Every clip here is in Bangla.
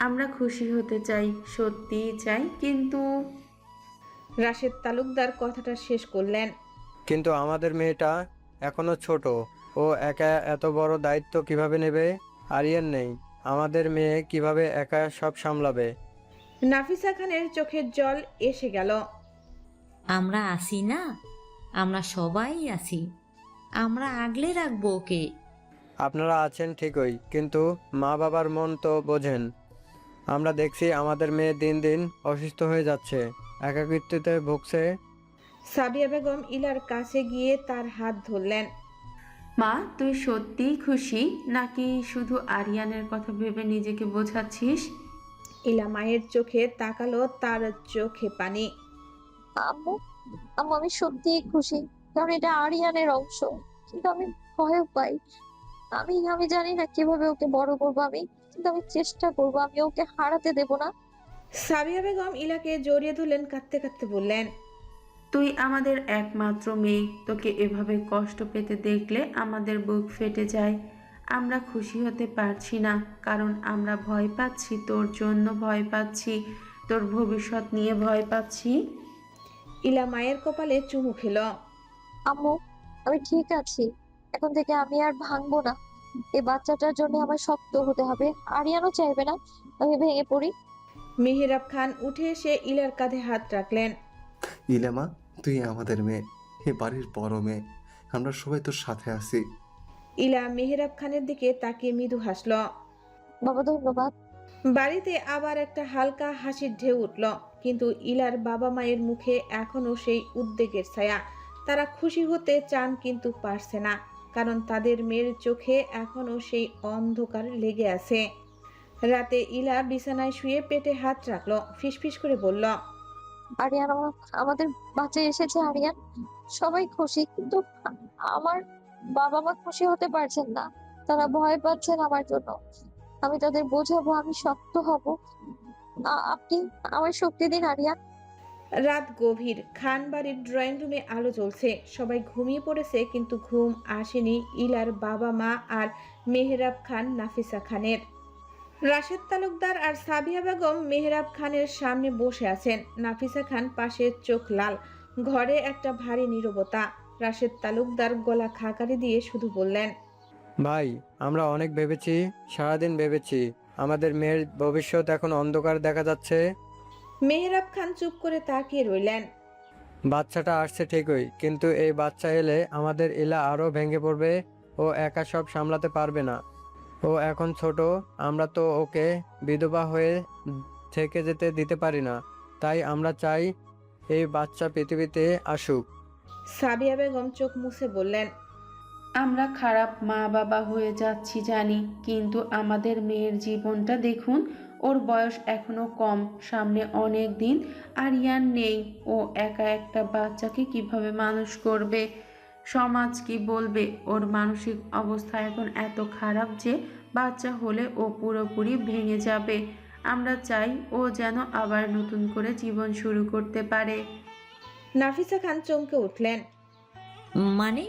আমরা খুশি হতে চাই, সত্যিই চাই, কিন্তু রাশেদ তালুকদার কথাটা শেষ করলেন। কিন্তু আমাদের মেয়েটা এখনো ছোট, ও একা এত বড় দায়িত্ব কিভাবে নেবে? আরিয়ান নেই, আমাদের মেয়ে কিভাবে একা সব সামলাবে? নাফিসা খানের চোখের জল এসে গেল। আমরা আসি না, আমরা সবাই আছি, আমরা আগলে রাখবো ওকে। আপনারা আছেন ঠিকই, কিন্তু মা বাবার মন তো বোঝেন। আমরা দেখছি আমাদের মেয়ে দিন দিন অসুস্থ হয়ে যাচ্ছে, একাকিত্বে ভুগছে। সাবিয়া বেগম ইলার কাছে গিয়ে তার হাত ধরলেন। মা, তুই সত্যিই খুশি নাকি শুধু আরিয়ানের কথা ভেবে নিজেকে বোঝাচ্ছিস? ইলা মায়ের চোখে তাকালো, তার চোখে পানি। আম্মু, আম্মু আমি সত্যিই খুশি, কারণ এটা আরিয়ানের অংশ। কিন্তু আমি ভয়ও পাই। আমি আমি জানি না কিভাবে ওকে বড় করবো আমি, কিন্তু আমি চেষ্টা করবো, আমি ওকে হারাতে দেব না। সাবিয়া বেগম ইলাকে জড়িয়ে ধরলেন, কাঁদতে কাঁদতে বললেন, তুই আমাদের একমাত্র মেয়ে, তোকে এভাবে কষ্ট পেতে দেখলে আমাদের বুক ফেটে যায়। আমরা খুশি হতে পারছি না, কারণ আমরা ভয় পাচ্ছি, তোর জন্য ভয় পাচ্ছি, তোর ভবিষ্যৎ নিয়ে ভয় পাচ্ছি। ইলা মায়ের কপালে চুমু খেল। আম্মু, আমি ঠিক আছি। এখন থেকে আমি আর ভাঙবো না। এই বাচ্চাটার জন্য আমার শক্ত হতে হবে। আরিয়ানও চাইবে না আমি ভেঙে পড়ি। মেহেরাব খান উঠে এসে ইলার কাঁধে হাত রাখলেন। ইলেমা, তুই আমাদের মেয়ে, এ বাড়ির বড় মেয়ে। আমরা সবাই তোর সাথে আছি। ইলা মেহেরাব খানের দিকে তাকিয়ে মৃদু হাসল। বাবা ধন্যবাদ। বাড়িতে আবার একটা হালকা হাসির ঢেউ উঠল, কিন্তু ইলার বাবা মায়ের মুখে এখনো সেই উদ্বেগের ছায়া। তারা খুশি হতে চান কিন্তু পারছে না, কারণ তাদের মেয়ের চোখে এখনো সেই অন্ধকার লেগে আছে। রাতে ইলা বিছানায় শুয়ে পেটে হাত রাখলো, ফিসফিস করে বলল, আরিয়ান আমাদের বাচ্চা এসেছে। আরিয়ান, সবাই খুশি, কিন্তু আমার বাবা মা খুশি হতে পারছেন না। তারা ভয় পাচ্ছেন আমার জন্য। আমি তাদের বোঝাবো, আমি শক্ত হব। আপনি আমার শক্তি দিন আরিয়ান। রাত গভীর। খান বাড়ির ড্রয়িং রুমে আলো জ্বলছে, সবাই ঘুমিয়ে পড়েছে, কিন্তু ঘুম আসেনি ইলার বাবা মা আর মেহরাব খান নাফিসা খানের। রাশেদ তালুকদার আর সাবিয়া বেগম মেহরাব খানের সামনে বসে আছেন, নাফিসা খান পাশে, চোখ লাল। ঘরে একটা ভারী নীরবতা। রাশেদ তালুকদার গলা খাকারি দিয়ে শুধু বললেন, ভাই, আমরা অনেক ভেবেছি, সারাদিন ভেবেছি। আমাদের মেয়ের ভবিষ্যৎ এখন অন্ধকার দেখা যাচ্ছে। মেহরাব খান চুপ করে তাকিয়ে রইলেন। বাচ্চাটা আসছে ঠিকই, কিন্তু এই বাচ্চা এলে আমাদের ইলা আরও ভেঙে পড়বে। ও একা সব সামলাতে পারবে না। ও এখন ছোট, আমরা তো ওকে বিধবা হয়ে থেকে যেতে দিতে পারি না। তাই আমরা চাই এই বাচ্চা পৃথিবীতে আসুক। সাবিয়া বেগম চোখ মুছে বললেন, আমরা খারাপ মা বাবা হয়ে যাচ্ছি জানি, কিন্তু আমাদের মেয়ের জীবনটা দেখুন। ওর বয়স এখনো কম, সামনে অনেক দিন। আরিয়ান নেই, ও একা একটা বাচ্চাকে কিভাবে মানুষ করবে? সমাজ কি বলবে? ওর মানসিক অবস্থা এখন এত খারাপ যে বাচ্চা হলে ও পুরোপুরি ভেঙে যাবে। আমরা চাই ও যেন আবার নতুন করে জীবন শুরু করতে পারে। নাফিসা খান চমকে উঠলেন। মানে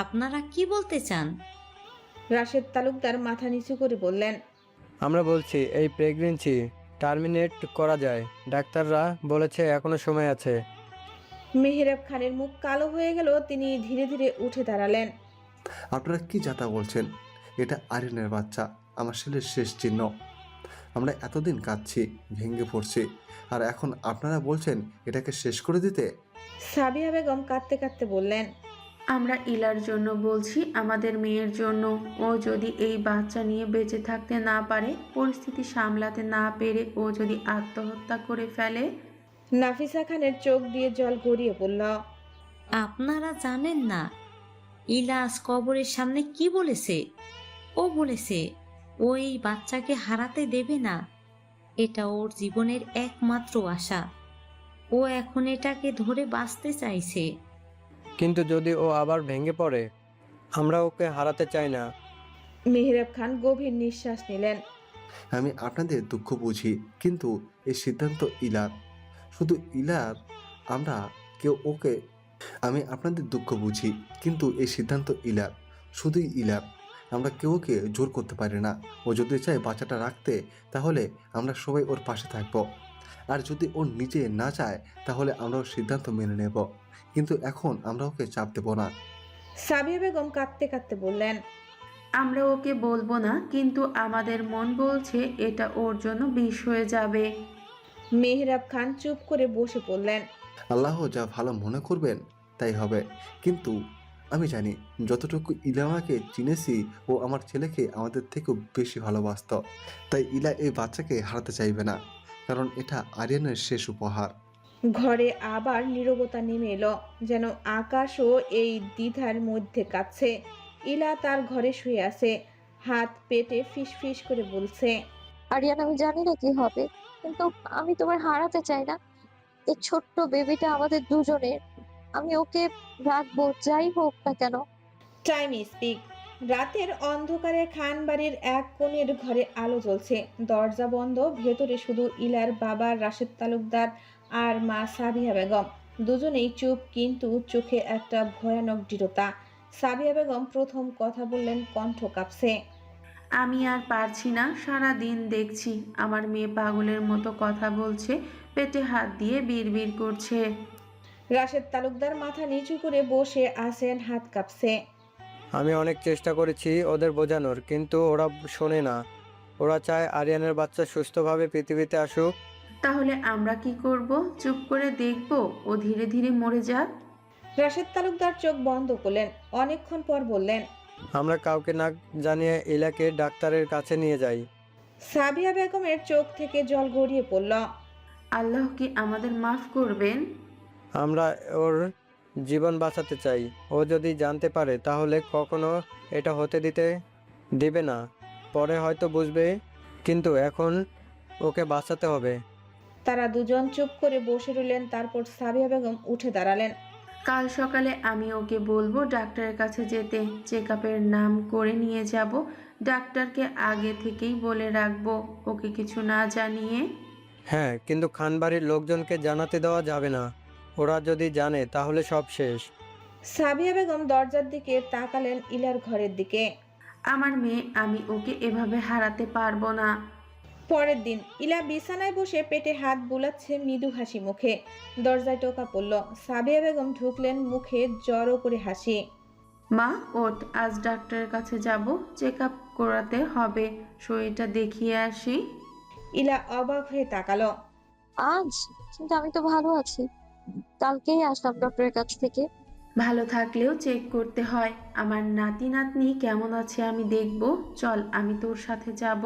আপনারা কি বলতে চান? রাশেদ তালুকদার মাথা নিচু করে বললেন, আমরা বলছি এই প্রেগনেন্সি টার্মিনেট করা যায়। ডাক্তাররা বলেছে এখনো সময় আছে। মেহেরাব খানের মুখ কালো হয়ে গেল, তিনি ধীরে ধীরে উঠে দাঁড়ালেন। আপনারা কি যাতা বলছেন? এটা আরিয়ানের বাচ্চা, আমার ছেলের শেষ চিহ্ন। আমরা এতদিন কাঁদছি, ভেঙে পড়ছি, আর এখন আপনারা বলছেন এটাকে শেষ করে দিতে? সাবিয়া বেগম কাঁদতে কাঁদতে বললেন, আমরা ইলার জন্য বলছি, আমাদের মেয়ের জন্য। ও যদি এই বাচ্চা নিয়ে বেঁচে থাকতে না পারে, পরিস্থিতি সামলাতে না পেরে ও যদি আত্মহত্যা করে ফেলে। নাফিসা খানের চোখ দিয়ে জল গড়িয়ে পড়ল। আপনারা জানেন না ইলাস কবরের সামনে কি বলেছে? ও বলেছে ও এই বাচ্চাকে হারাতে দেবে না। এটা ওর জীবনের একমাত্র আশা। ও এখন এটাকে ধরে বাঁচতে চাইছে। কিন্তু যদি ও আবার ভেঙে পড়ে? আমরা ওকে হারাতে চাই না। মেহেরাব খান গভীর নিঃশ্বাস নিলেন। আমি আপনাদের দুঃখ বুঝি, কিন্তু এই সিদ্ধান্ত ইলার, শুধু ইলার। আমরা কেউ ওকে আমি আপনাদের দুঃখ বুঝি, কিন্তু এই সিদ্ধান্ত ইলার, শুধুই ইলার। আমরা কেউ ওকে জোর করতে পারি না। ও যদি চায় বাচ্চাটা রাখতে, তাহলে আমরা সবাই ওর পাশে থাকবো। আর যদি ও নিজে না চায়, তাহলে আমরা ওর সিদ্ধান্ত মেনে নেব। কিন্তু এখন আমরা ওকে চাপ দেব না। সাবিয়া বেগম কাঁদতে কাঁদতে বললেন। আমরা ওকে বলবো না, কিন্তু আমাদের মন বলছে এটা ওর জন্য বিষ হয়ে যাবে। মেহরাব খান চুপ করে বসে পড়লেন। আল্লাহ যা ভালো মনে করবেন তাই হবে। কিন্তু আমি জানি, যতটুকু ইলামাকে চিনেছি, ও আমার ছেলেকে আমাদের থেকেও বেশি ভালোবাসত। তাই ইলা এই বাচ্চাকে হারাতে চাইবে না, কারণ এটা আরিয়ানের শেষ উপহার। ঘরে আবার নীরবতা নেমে এলো, যেন আকাশও এই দ্বিধার মধ্যে কাঁদছে। ইলা তার ঘরে শুয়ে আছে, হাত পেটে ফিসফিস করে বলছে। আরিয়ান, আমি জানি না কি হবে, কিন্তু আমি তোমার হারাতে চাই না। এই ছোট্ট বেবিটা আমাদের দুজনের। আমি ওকে রাখবো, যাই হোক না কেন। Time speak. রাতের অন্ধকারে খান বাড়ির এক কোণের ঘরে আলো জ্বলছে, দরজা বন্ধ। ভেতরে শুধু ইলার বাবা রাশেদ তালুকদার আর মা সাবিহা বেগম। দুজনেই চুপ, কিন্তু চোখে একটা ভয়ানক দৃঢ়তা। সাবিহা বেগম প্রথম কথা বললেন, কণ্ঠ কাঁপছে। আমি আর পারছি না, সারা দিন দেখছি আমার মেয়ে পাগলের মতো কথা বলছে, পেটে হাত দিয়ে বিড়বিড় করছে। রাশেদ তালুকদার মাথা নিচু করে বসে আছেন, হাত কাঁপছে। আমি অনেক চেষ্টা করেছি ওদের বোঝানোর, কিন্তু ওরা শোনে না। ওরা চায় আরিয়ানের বাচ্চা সুস্থভাবে পৃথিবীতে আসুক। তাহলে আমরা কি করব? চুপ করে দেখব ও ধীরে ধীরে মরে যাক? রাশেদ তালুকদার চোখ বন্ধ করলেন, অনেকক্ষণ পর বললেন। আমরা কাউকে না জানিয়ে ইলাকে ডাক্তারের কাছে নিয়ে যাই। সাবিয়া বেগমের চোখ থেকে জল গড়িয়ে পড়ল। আল্লাহ কি আমাদের মাফ করবেন? আমরা ওর জীবন বাঁচাতে চাই। ও যদি জানতে পারে তাহলে কখনো এটা হতে দিবে না। পরে হয়তো বুঝবে, কিন্তু এখন ওকে বাঁচাতে হবে। তারা দুজন চুপ করে বসে রইলেন, তারপর সাবিয়া বেগম উঠে দাঁড়ালেন। কাল সকালে আমি ওকে বলবো ডাক্তারের কাছে যেতে, চেক আপের নাম করে নিয়ে যাব। ডাক্তারকে আগে থেকেই বলে রাখবো ওকে কিছু না জানিয়ে। হ্যাঁ, কিন্তু খানবাড়ির লোকজনকে জানাতে দেওয়া যাবে না। ওরা যদি জানে তাহলে সব শেষ। সাবিয়া বেগম দরজার দিকে তাকালেন, ইলার ঘরের দিকে। আমার মেয়ে, আমি ওকে এভাবে হারাতে পারবো না। পরের দিন ইলা বিছানায় বসে পেটে হাত বুলাচ্ছে, মৃদু হাসি মুখে। দরজায় টোকা পড়ল। সাবিয়া বেগম ঢুকলেন, মুখে জড়ো করে হাসি। মা ওঠ, আজ ডাক্তারের কাছে যাব, চেক আপ করাতে হবে, শরীরটা দেখিয়ে আসি। ইলা অবাক হয়ে তাকালো। আজ? কিন্তু আমি তো ভালো আছি, কালকেই আসলাম ডক্টরের কাছ থেকে। ভালো থাকলেও চেক করতে হয়। আমার নাতি নাতনি কেমন আছে আমি দেখব। চল, আমি তোর সাথে যাব।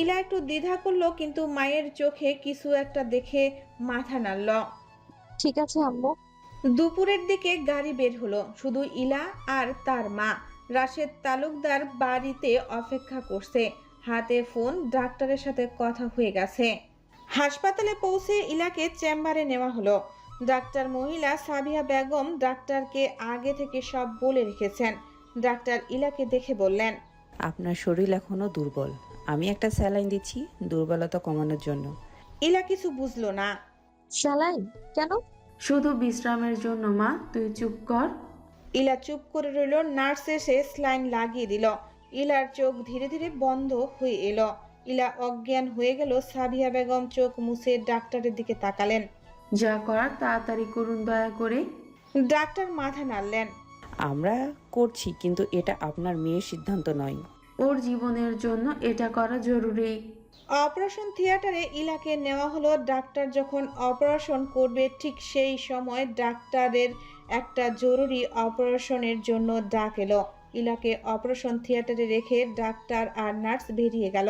ইলা একটু দ্বিধা করলো, কিন্তু মায়ের চোখে কিছু একটা দেখে মাথা নাড়ল। ঠিক আছে আম্মু। দুপুরের দিকে গাড়ি বের হলো, শুধু ইলা আর তার মা। রাশেদ তালুকদার বাড়িতে অপেক্ষা করছে, হাতে ফোন। ডাক্তারের সাথে কথা হয়ে গেছে। হাসপাতালে পৌঁছে ইলাকে চেম্বারে নেওয়া হলো। ডাক্তার মহিলা সাবিহা বেগম ডাক্তারকে আগে থেকে সব বলে রেখেছেন। ডাক্তার ইলাকে দেখে বললেন, আপনার শরীর এখনো দুর্বল। আমি একটা স্যালাইন দিচ্ছি দুর্বলতা কমানোর জন্য। ইলা কিছু বুঝলো না। স্যালাইন কেন? শুধু বিশ্রামের জন্য মা, তুই চুপ কর। ইলা চুপ করে রইল। নার্স এসে স্যালাইন লাগিয়ে দিল। ইলার চোখ ধীরে ধীরে বন্ধ হয়ে এলো। ইলা অজ্ঞান হয়ে গেল। সাবিহা বেগম চোখ মুছে ডাক্তারের দিকে তাকালেন। যা করার তাড়াতাড়ি করুন দয়া করে। ডাক্তার মাথা নাড়লেন। আমরা করছি, কিন্তু এটা আপনার মেয়ের সিদ্ধান্ত নয়। ওর জীবনের জন্য এটা করা জরুরি। অপারেশন থিয়েটারে ইলাকে নেওয়া হলো। ডাক্তার যখন অপারেশন করবে ঠিক সেই সময় ডাক্তারের একটা জরুরি অপারেশনের জন্য ডাক এলো। ইলাকে অপারেশন থিয়েটারে রেখে ডাক্তার আর নার্স বেরিয়ে গেল।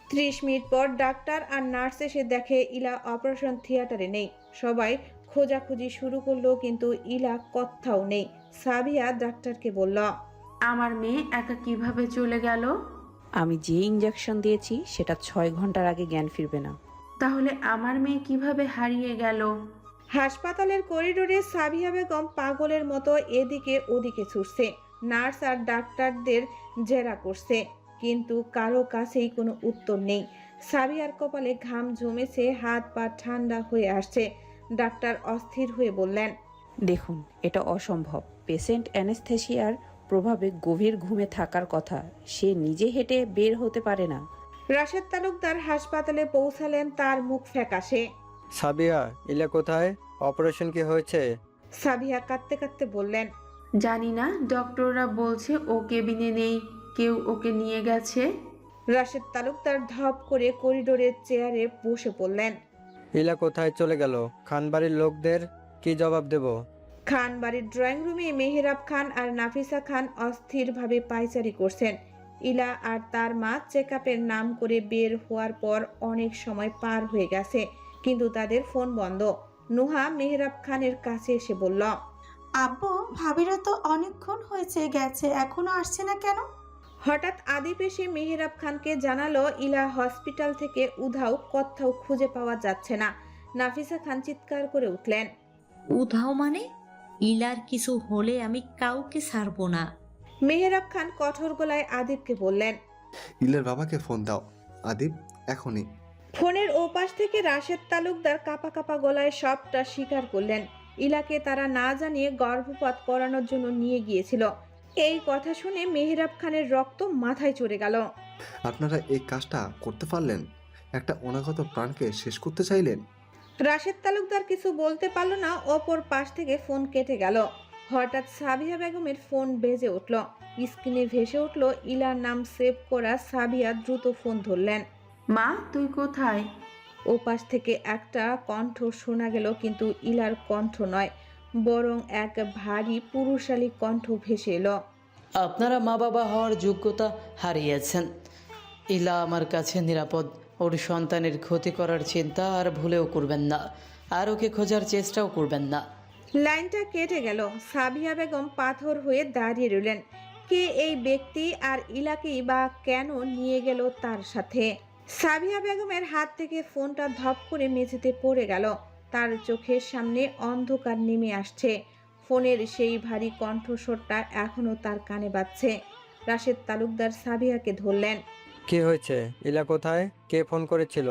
30 মিনিট পর ডাক্তার আর নার্স এসে দেখে ইলা অপারেশন থিয়েটারে নেই। সবাই খোঁজাখুঁজি শুরু করলো, কিন্তু ইলা কোথাও নেই। সাবিয়া ডাক্তারকে বলল, আমার মেয়ে একা কিভাবে চলে গেল? আমি যে ইঞ্জেকশন দিয়েছি সেটা 6 ঘন্টার আগে জ্ঞান ফিরবে না। তাহলে আমার মেয়ে কিভাবে হারিয়ে গেল? হাসপাতালের করিডোরে সাবিহা বেগম পাগলের মতো এদিকে ওদিকে ছুটছে। নার্স আর ডাক্তারদের জেরা করছে, কিন্তু কারো কাছেই কোনো উত্তর নেই। সাবিহার কপালে ঘাম জমেছে, হাত পা ঠান্ডা হয়ে আসছে। ডাক্তার অস্থির হয়ে বললেন, দেখুন, এটা অসম্ভব। পেশেন্ট অ্যানেস্থেসিয়ার প্রভাবে গভীর ঘুমে থাকার কথা, সে নিজে হেঁটে বের হতে পারে না। রাশেদ তালুকদার হাসপাতালে পৌঁছালেন, তার মুখ ফ্যাকাশে। সাবিয়া, ইলা কোথায়? অপারেশন কি হয়েছে? সাবিয়া কাঁদতে কাঁদতে বললেন, জানি না, ডক্টররা বলছে ও কেবিনে নেই, কেউ ওকে নিয়ে গেছে। রাশেদ তালুকদার ধপ করে করিডোরের চেয়ারে বসে পড়লেন। ইলা কোথায় চলে গেল? খানবাড়ির লোকদের কি জবাব দেব? খান বাড়ির ড্রয়িং রুমে মেহেরাব খান আর নাফিসা খান অস্থিরভাবে পায়চারি করছেন। ইলা আর তার মা চেক আপের নাম করে বের হওয়ার পর অনেক সময় পার হয়ে গেছে, কিন্তু তাদের ফোন বন্ধ। নুহা মেহেরাব খানের কাছে এসে বলল, আব্বু, ভাবিরা তো অনেকক্ষণ হয়েছে গেছে, এখনো আসছে না কেন? হঠাৎ আদিপ এসে মেহেরাব খানকে জানালো ইলা হসপিটাল থেকে উধাও, কোথাও খুঁজে পাওয়া যাচ্ছে না। নাফিসা খান চিৎকার করে উঠলেন, উধাও মানে? ইলার কিছু হলে আমি কাউকে ছাড়বো না। মেহেরাব খান কঠোর গলায় আদিপকে বললেন, ইলার বাবাকে ফোন দাও আদিব, এখনই। ফোনের ওপাশ থেকে রাশেদ তালুকদার কাপা কাপা গলায় সবটা স্বীকার করলেন। ইলাকে তারা না জানিয়ে গর্ভপাত করানোর জন্য নিয়ে গিয়েছিল। এই কথা শুনে মেহেরাব খানের রক্ত মাথায় চড়ে গেল। আপনারা এই কাজটা করতে পারলেন? একটা অনাগত প্রাণকে শেষ করতে চাইলেন? রাশেদ তালুকদার কিছু বলতে পারল না। অপর পাশ থেকে ফোন কেটে গেল। হঠাৎ সাবিয়া বেগমের ফোন বেজে উঠল। স্ক্রিনে ভেসে উঠল ইলার নাম সেভ করা। সাবিয়া দ্রুত ফোন ধরলেন। মা, তুই কোথায়? ওপাশ থেকে একটা কণ্ঠ শোনা গেল, কিন্তু ইলার কণ্ঠ নয়, বরং এক ভারী পুরুষালী কণ্ঠ ভেসে এলো। আপনারা মা বাবা হওয়ার যোগ্যতা হারিয়েছেন। ইলা আমার কাছে নিরাপদ। ওর সন্তানের ক্ষতি করার চিন্তা আর ভুলেও করবেন না, আর ওকে খোঁজার চেষ্টাও করবেন না। লাইনটা কেটে গেল। সাবিয়া বেগম পাথর হয়ে দাঁড়িয়ে রইলেন। কে এই ব্যক্তি, আর ইলাকেই বা কেন নিয়ে গেল তার সাথে? সাবিয়া বেগমের হাত থেকে ফোনটা ধপ করে মেঝেতে পড়ে গেল। তার চোখের সামনে অন্ধকার নেমে আসছে। ফোনের সেই ভারী কণ্ঠস্বরটা এখনো তার কানে বাজছে। রাশেদ তালুকদার সাবিয়াকে ধরলেন। কি হয়েছে? ইলা কোথায়? কে ফোন করেছিল?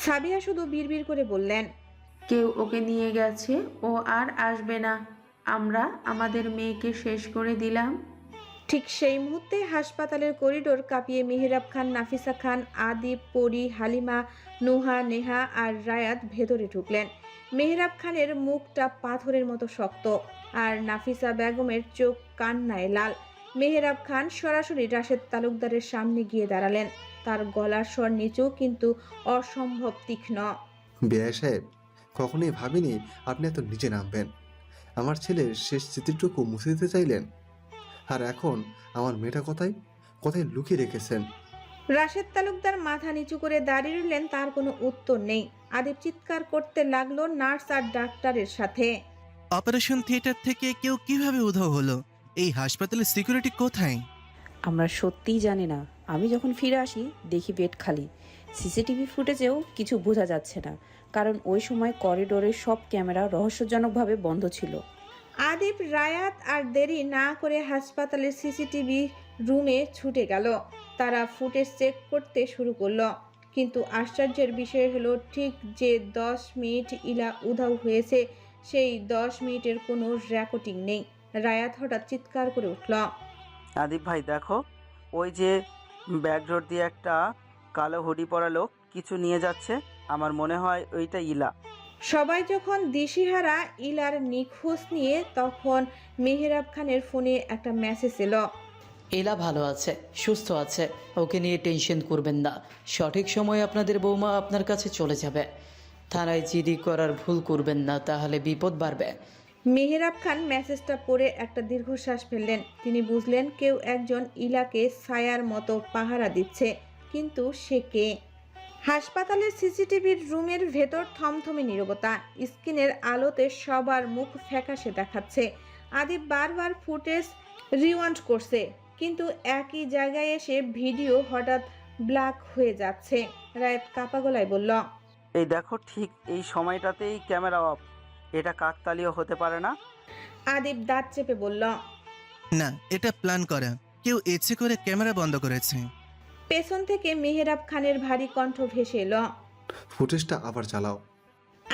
সাবিয়া শুধু বিড়বিড় করে বললেন, কেউ ওকে নিয়ে গেছে, ও আর আসবে না। আমরা আমাদের মেয়েকে শেষ করে দিলাম। ঠিক সেই মুহূর্তে হাসপাতালের করিডোর কাঁপিয়ে মেহেরাব খান, নাফিসা খান, আদিপ, পরি, হালিমা, নুহা, নেহা আর রায়াত ভেতরে ঢুকলেন। মেহেরাব খানের মুখটা পাথরের মতো শক্ত, আর নাফিসা বেগমের চোখ কান্নায় লাল। মেহেরাব খান সরাসরি রাশেদ তালুকদারের সামনে গিয়ে দাঁড়ালেন। তার গলার স্বর নিচু, কিন্তু অসম্ভব তীক্ষ্ণ। বেআই সাহেব, কখনোই ভাবিনি আপনি এত নিচে নামবেন। আমার ছেলের শেষ স্মৃতিটুকু মুছে দিতে চাইলেন, আর এখন আমার মেয়েটা কোথায় কোথায় লুকিয়ে রেখেছেন? রাশেদ তালুকদার মাথা নিচু করে দাঁড়িয়ে রইলেন। তার কোনো উত্তর নেই। আদিব চিৎকার করতে লাগলো নার্স আর ডাক্তারের সাথে। অপারেশন থিয়েটার থেকে কেউ কিভাবে উধাও হলো? এই হাসপাতালের সিকিউরিটি কোথায়? আমরা সত্যিই জানি না। আমি যখন ফিরে আসি দেখি বেড খালি। সিসিটিভি ফুটেজেও কিছু বোঝা যাচ্ছে না, কারণ ওই সময় করিডোরের সব ক্যামেরা রহস্যজনকভাবে বন্ধ ছিল। আদিব, রায়াত আর দেরি না করে হাসপাতালের সিসিটিভি রুমে ছুটে গেল। তারা ফুটেজ চেক করতে শুরু করলো, কিন্তু আশ্চর্যের বিষয় হলো ঠিক যে 10 মিনিট ইলা উধাও হয়েছে, সেই 10 মিনিটের কোনো রেকর্ডিং নেই। রায়াত হঠাৎ চিৎকার করে উঠল, আদিব ভাই দেখো, ওই যে ব্যাকডোর দিয়ে একটা কালো হুডি পরা লোক কিছু নিয়ে যাচ্ছে। আমার মনে হয় ওইটা ইলা। সবাই যখন দিশিহারা ইলার নিখোঁজ নিয়ে, তখন মেহেরাব খানের ফোনে একটা মেসেজ এলো। ইলা ভালো আছে, সুস্থ আছে, ওকে নিয়ে টেনশন করবেন না। সঠিক সময়ে আপনাদের বৌমা আপনার কাছে চলে যাবে। থানায় জিডি করার ভুল করবেন না, তাহলে বিপদ বাড়বে। মেহেরাব খান মেসেজটা পড়ে একটা দীর্ঘশ্বাস ফেললেন। তিনি বুঝলেন কেউ একজন ইলাকে ছায়ার মতো পাহারা দিচ্ছে, কিন্তু সে কে? হাসপাতালের সিসিটিভির রুমের ভেতর থমথমে নীরবতা। স্ক্রিনের আলোতে সবার মুখ ফ্যাকাশে দেখাচ্ছে। আদিব বারবার ফুটেজ রিওয়াইন্ড করছে, কিন্তু একই জায়গায় এসে ভিডিও হঠাৎ ব্ল্যাক হয়ে যাচ্ছে। রায়াত কাপা গলায় বলল, এই দেখো, ঠিক এই সময়টাতেই ক্যামেরা অফ। এটা কাকতালীয় হতে পারে না? আদিব দাঁত চেপে বলল, না, এটা প্ল্যান করা। কেউ ইচ্ছে করে ক্যামেরা বন্ধ করেছে। পেছন থেকে মেহেরাব খানের ভারী কণ্ঠ ভেসে এলো, ফুটেজটা আবার চালাও।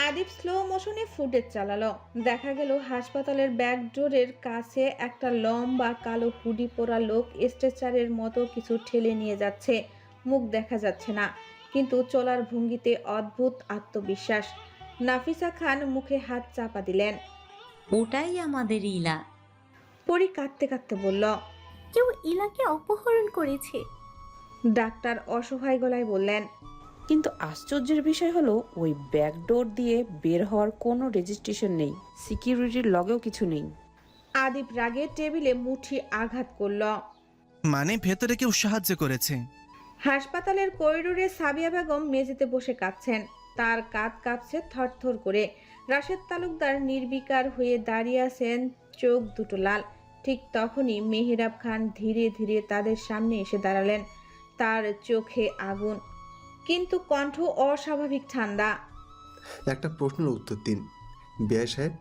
আদিব স্লো মোশনে ফুটেজ চালালো। দেখা গেল হাসপাতালের ব্যাক ডোরের কাছে একটা লম্বা কালো হুডি পরা লোক স্ট্রেচারের মতো কিছু ঠেলে নিয়ে যাচ্ছে। মুখ দেখা যাচ্ছে না, কিন্তু চলার ভঙ্গিতে অদ্ভুত আত্মবিশ্বাস। নাফিসা খান মুখে হাত চাপা দিলেন। ওটাই আমাদের ইলা। পরি কাঁদতে কাঁদতে বলল। কেউ ইলাকে অপহরণ করেছে। ডাক্তার অসহায় গলায় বললেন। কিন্তু আশ্চর্যের বিষয় হলো ওই ব্যাকডোর দিয়ে বের হওয়ার কোনো রেজিস্ট্রেশন নেই, সিকিউরিটির লগেও কিছু নেই। আদিব রাগে টেবিলে মুঠি আঘাত করল। মানে ভেতরে কেউ সাহায্য করেছে? হাসপাতালের করিডোরে সাবিয়া বেগম মেঝেতে বসে কাঁদছেন। তার কাঁধ কাঁপছে থরথর করে। রাশেদ তালুকদার নির্বিকার হয়ে দাঁড়িয়ে আছেন, চোখ দুটো লাল। ঠিক তখনই মেহেরাব খান ধীরে ধীরে তাদের সামনে এসে দাঁড়ালেন। তার চোখে আগুন, কিন্তু কণ্ঠ অস্বাভাবিক ঠান্ডা। একটা প্রশ্নের উত্তর দিন বিআই সাহেব,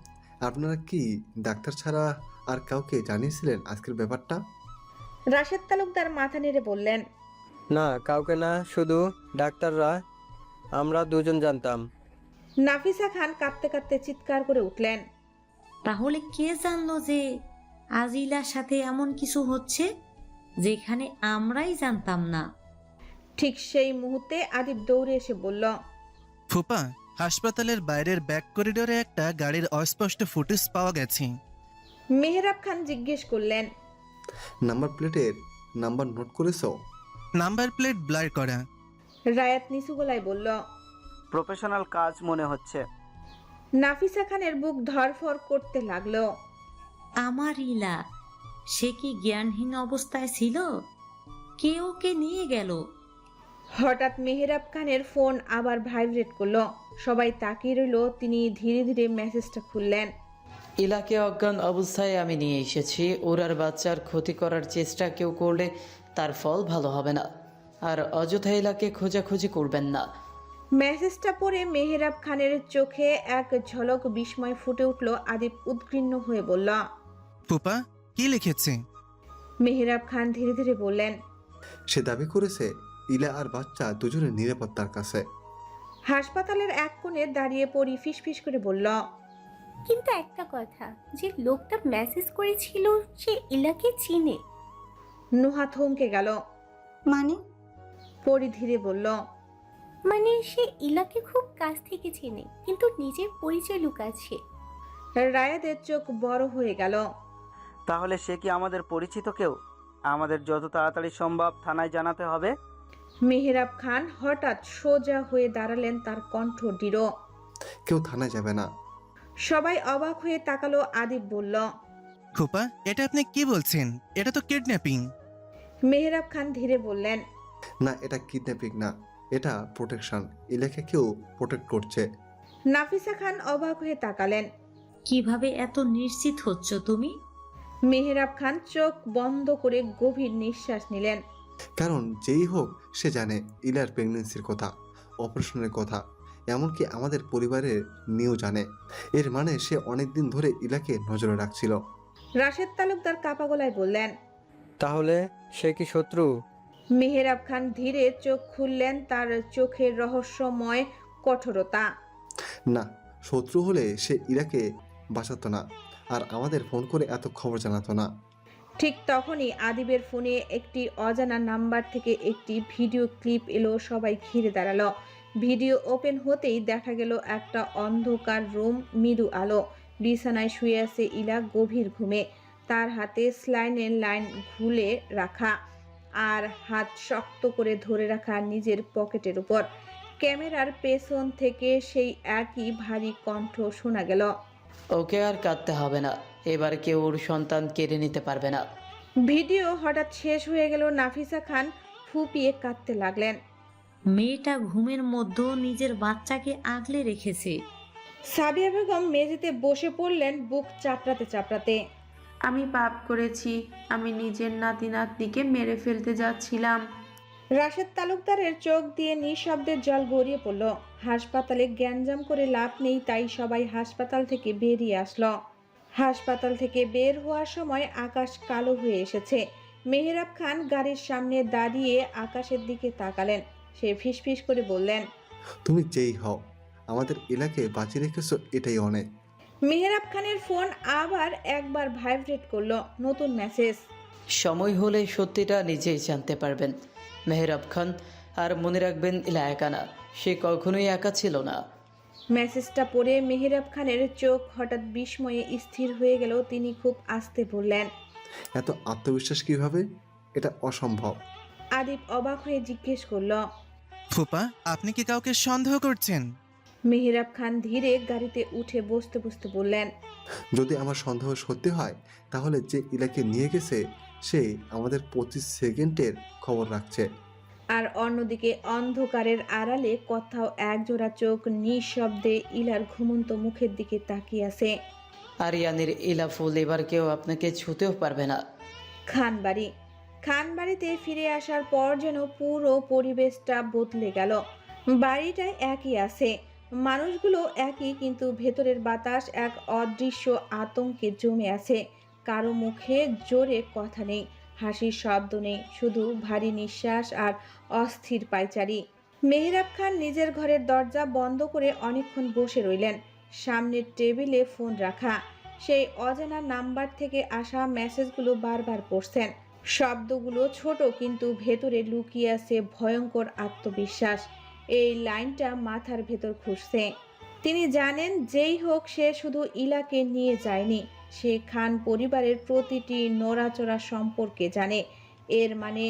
আপনারা কি ডাক্তার ছাড়া আর কাউকে জানিয়েছিলেন আজকের ব্যাপারটা? রাশেদ তালুকদার মাথা নেড়ে বললেন। না, কাউকে না, শুধু ডাক্তাররা, আমরা দুজন জানতাম। নাফিসা খান কাঁদতে কাঁদতে চিৎকার করে উঠলেন। তাহলে কে জানলো যে আজ ইলার সাথে এমন কিছু হচ্ছে যেখানে আমরাই জানতাম না? ঠিক সেই মুহূর্তে আদিব দৌড়ে এসে বলল। ফুপা, হাসপাতালের বাইরের ব্যাক করিডোরে একটা গাড়ির অস্পষ্ট ফুটেজ পাওয়া গেছে। মেহেরাব খান জিজ্ঞেস করলেন। নাম্বার প্লেটের নাম্বার নোট করেছো? নাম্বার প্লেট ব্লার করা। রায়াত নিচু গলায় বলল। প্রফেশনাল কাজ মনে হচ্ছে। নাফিসা খানের বুক ধরফর করতে লাগলো। আমার ইলা, সে কি জ্ঞানহীন অবস্থায় ছিল? কে ওকে নিয়ে গেল? হঠাৎ মেহেরাব খানের ফোন আবার ভাইব্রেট করলো। সবাই তাকিয়ে রইল। তিনি ধীরে ধীরে মেসেজটা খুললেন। ইলাকে অজ্ঞান অবস্থায় আমি নিয়ে এসেছি। ওর আর বাচ্চার ক্ষতি করার চেষ্টা কেউ করলে তার ফল ভালো হবে না। আর অযথা ইলাকে খোঁজাখুঁজি করবেন না। মেসেজটা পড়ে মেহেরাব খানের চোখে এক ঝলক বিস্ময় ফুটে উঠল। আদিব উদ্গ্রীন্ন হয়ে বলল। ফুপা, কি লিখেছে? মেহেরাব খান ধীরে ধীরে বললেন। সে দাবি করেছে ইলা আর বাচ্চা দুজনে নিরাপদ তার কাছে। হাসপাতালের এক কোণে দাঁড়িয়ে পড়ি ফিসফিস করে বলল। কিন্তু একটা কথা, যে লোকটা মেসেজ করেছিল সে ইলাকে চিনে। নুহা থমকে গেল। মানে? পরি ধীরে বলল। মানে সে ইলাকে খুব কাছ থেকে চেনে, কিন্তু নিজের পরিচয় লুকাচ্ছে। রায়াদের চোখ বড় হয়ে গেল। তাহলে সে কি আমাদের পরিচিত কেউ? আমাদের যত তাড়াতাড়ি সম্ভব থানায় জানাতে হবে। মেহেরাব খান হঠাৎ সোজা হয়ে দাঁড়ালেন, তার কণ্ঠ দৃঢ়। কেউ থানায় যাবে না। সবাই অবাক হয়ে তাকালো। আদিব বলল। ফুপা, এটা আপনি কি বলছেন? এটা তো কিডন্যাপিং। মেহেরাব খান ধীরে বললেন। না, এটা কিডন্যাপিং না, এটা প্রোটেকশন। ইলাকে কেউ প্রোটেক্ট করছে। নাফিসা খান অবাক হয়ে তাকালেন। কিভাবে এত নিশ্চিত হচ্ছ তুমি? মেহেরাব খান চোখ বন্ধ করে গভীর নিঃশ্বাস নিলেন। কারণ যেই হোক সে জানে ইলার প্রেগনেন্সির কথা, অপারেশনের কথা, এমনকি আমাদের পরিবারের নিয়েও জানে। এর মানে সে অনেকদিন ধরে ইলাকে নজরে রাখছিল। রাশেদ তালুকদার কাপা গলায় বললেন। তাহলে সে কি শত্রু? মেহেরাব খান ধীরে চোখ খুললেন, তার চোখের রহস্যময় কঠোরতা। না, শত্রু হলে সে ইলাকে বাঁচাতো না, আর আমাদের ফোন করে এত খবর জানাতো না। ঠিক তখনই আদিবের ফোনে একটি অজানা নাম্বার থেকে একটি ভিডিও ক্লিপ এলো। সবাই ঘিরে দাঁড়ালো। ভিডিও ওপেন হতেই দেখা গেল একটা অন্ধকার রুম, মৃদু আলো। বিছানায় শুয়ে আছে ইলা গভীর ঘুমে। তার হাতে স্লাইনের লাইন খুলে রাখা, আর হাত শক্ত করে ধরে রাখা নিজের পকেটের উপর। ক্যামেরার পেছন থেকে সেই একই ভারী কণ্ঠ শোনা গেল। ওকে আর কাঁদতে হবে না, এবার কেউ ওর সন্তান কেড়ে নিতে পারবে না। ভিডিও হঠাৎ শেষ হয়ে গেল। নাফিসা খান ফুপিয়ে কাঁদতে লাগলেন। মেয়েটা ঘুমের মধ্যেও নিজের বাচ্চাকে আগলে রেখেছে। সাবিয়া বেগম মেঝেতে বসে পড়লেন, বুক চাপড়াতে চাপড়াতে। আমি পাপ করেছি, আমি নিজের নাতি নাতনিকে মেরে ফেলতে যাচ্ছিলাম। রাশেদ তালুকদারের চোখ দিয়ে নিঃশব্দের জল গড়িয়ে পড়ল। হাসপাতালে জ্ঞানজাম করে লাভ নেই, তাই সবাই হাসপাতাল থেকে বেরিয়ে আসলো। হাসপাতাল থেকে বের হওয়ার সময় আকাশ কালো হয়ে এসেছে। মেহেরাব খান গাড়ির সামনে দাঁড়িয়ে আকাশের দিকে তাকালেন। সে ফিসফিস করে বললেন। তুমি যেই হও, আমাদের এলাকে বাঁচিয়ে রেখেছো, এটাই অনেক। মেহেরাব খানের ফোন আবার একবার ভাইব্রেট করলো। নতুন মেসেজ। সময় হলে সত্যিটা নিজেই জানতে পারবেন মেহরাব খান। আর মনে রাখবেন ইলা একা না, সে কখনোই একা ছিল না। মেসেজটা পড়ে মেহেরাব খানের চোখ হঠাৎ বিস্ময়ে স্থির হয়ে গেল। তিনি খুব আস্তে বললেন, এত আত্মবিশ্বাস কিভাবে? এটা অসম্ভব। আদিপ অবাক হয়ে জিজ্ঞেস করলো। ফুপা, আপনি কি কাউকে সন্দেহ করছেন? মেহেরাব খান ধীরে গাড়িতে উঠে বসতে বসতে বললেন, যদি আমার সন্দেহ সত্যি হয় তাহলে যে ইলাকে নিয়ে গেছে সে আমাদের 25 সেকেন্ডের খবর রাখছে। আর অন্যদিকে অন্ধকারের আড়ালে কোথাও একজোড়া চোখ নিঃশব্দে ইলার ঘুমন্ত মুখের দিকে তাকিয়ে আছে। আরিয়ানের ইলা ফুল এবার কেউ আপনাকে ছুতেও পারবে না। খানবাড়িতে ফিরে আসার পর যেন পুরো পরিবেশটা বদলে গেল। বাড়িটায় একই আছে, মানুষগুলো একই, কিন্তু ভেতরের বাতাস এক অদৃশ্য আতঙ্কে জমে আছে। কারো মুখে জোরে কথা নেই, হাসির শব্দ নেই, শুধু ভারী নিঃশ্বাস আর অস্থির পায়চারি। মেহেরাব খান নিজের ঘরের দরজা বন্ধ করে অনেকক্ষণ বসে রইলেন। সামনের টেবিলে ফোন রাখা, সেই অজানা নাম্বার থেকে আসা মেসেজগুলো বারবার পড়ছেন। শব্দগুলো ছোট, কিন্তু ভেতরে লুকিয়ে আছে ভয়ঙ্কর আত্মবিশ্বাস। এই লাইনটা মাথার ভেতর ঘুরছে। তিনি জানেন যেই হোক সে শুধু ইলাকে নিয়ে যায়নি, সে খান পরিবারের প্রতিটি নড়াচড়া সম্পর্কে জানে। এর মানে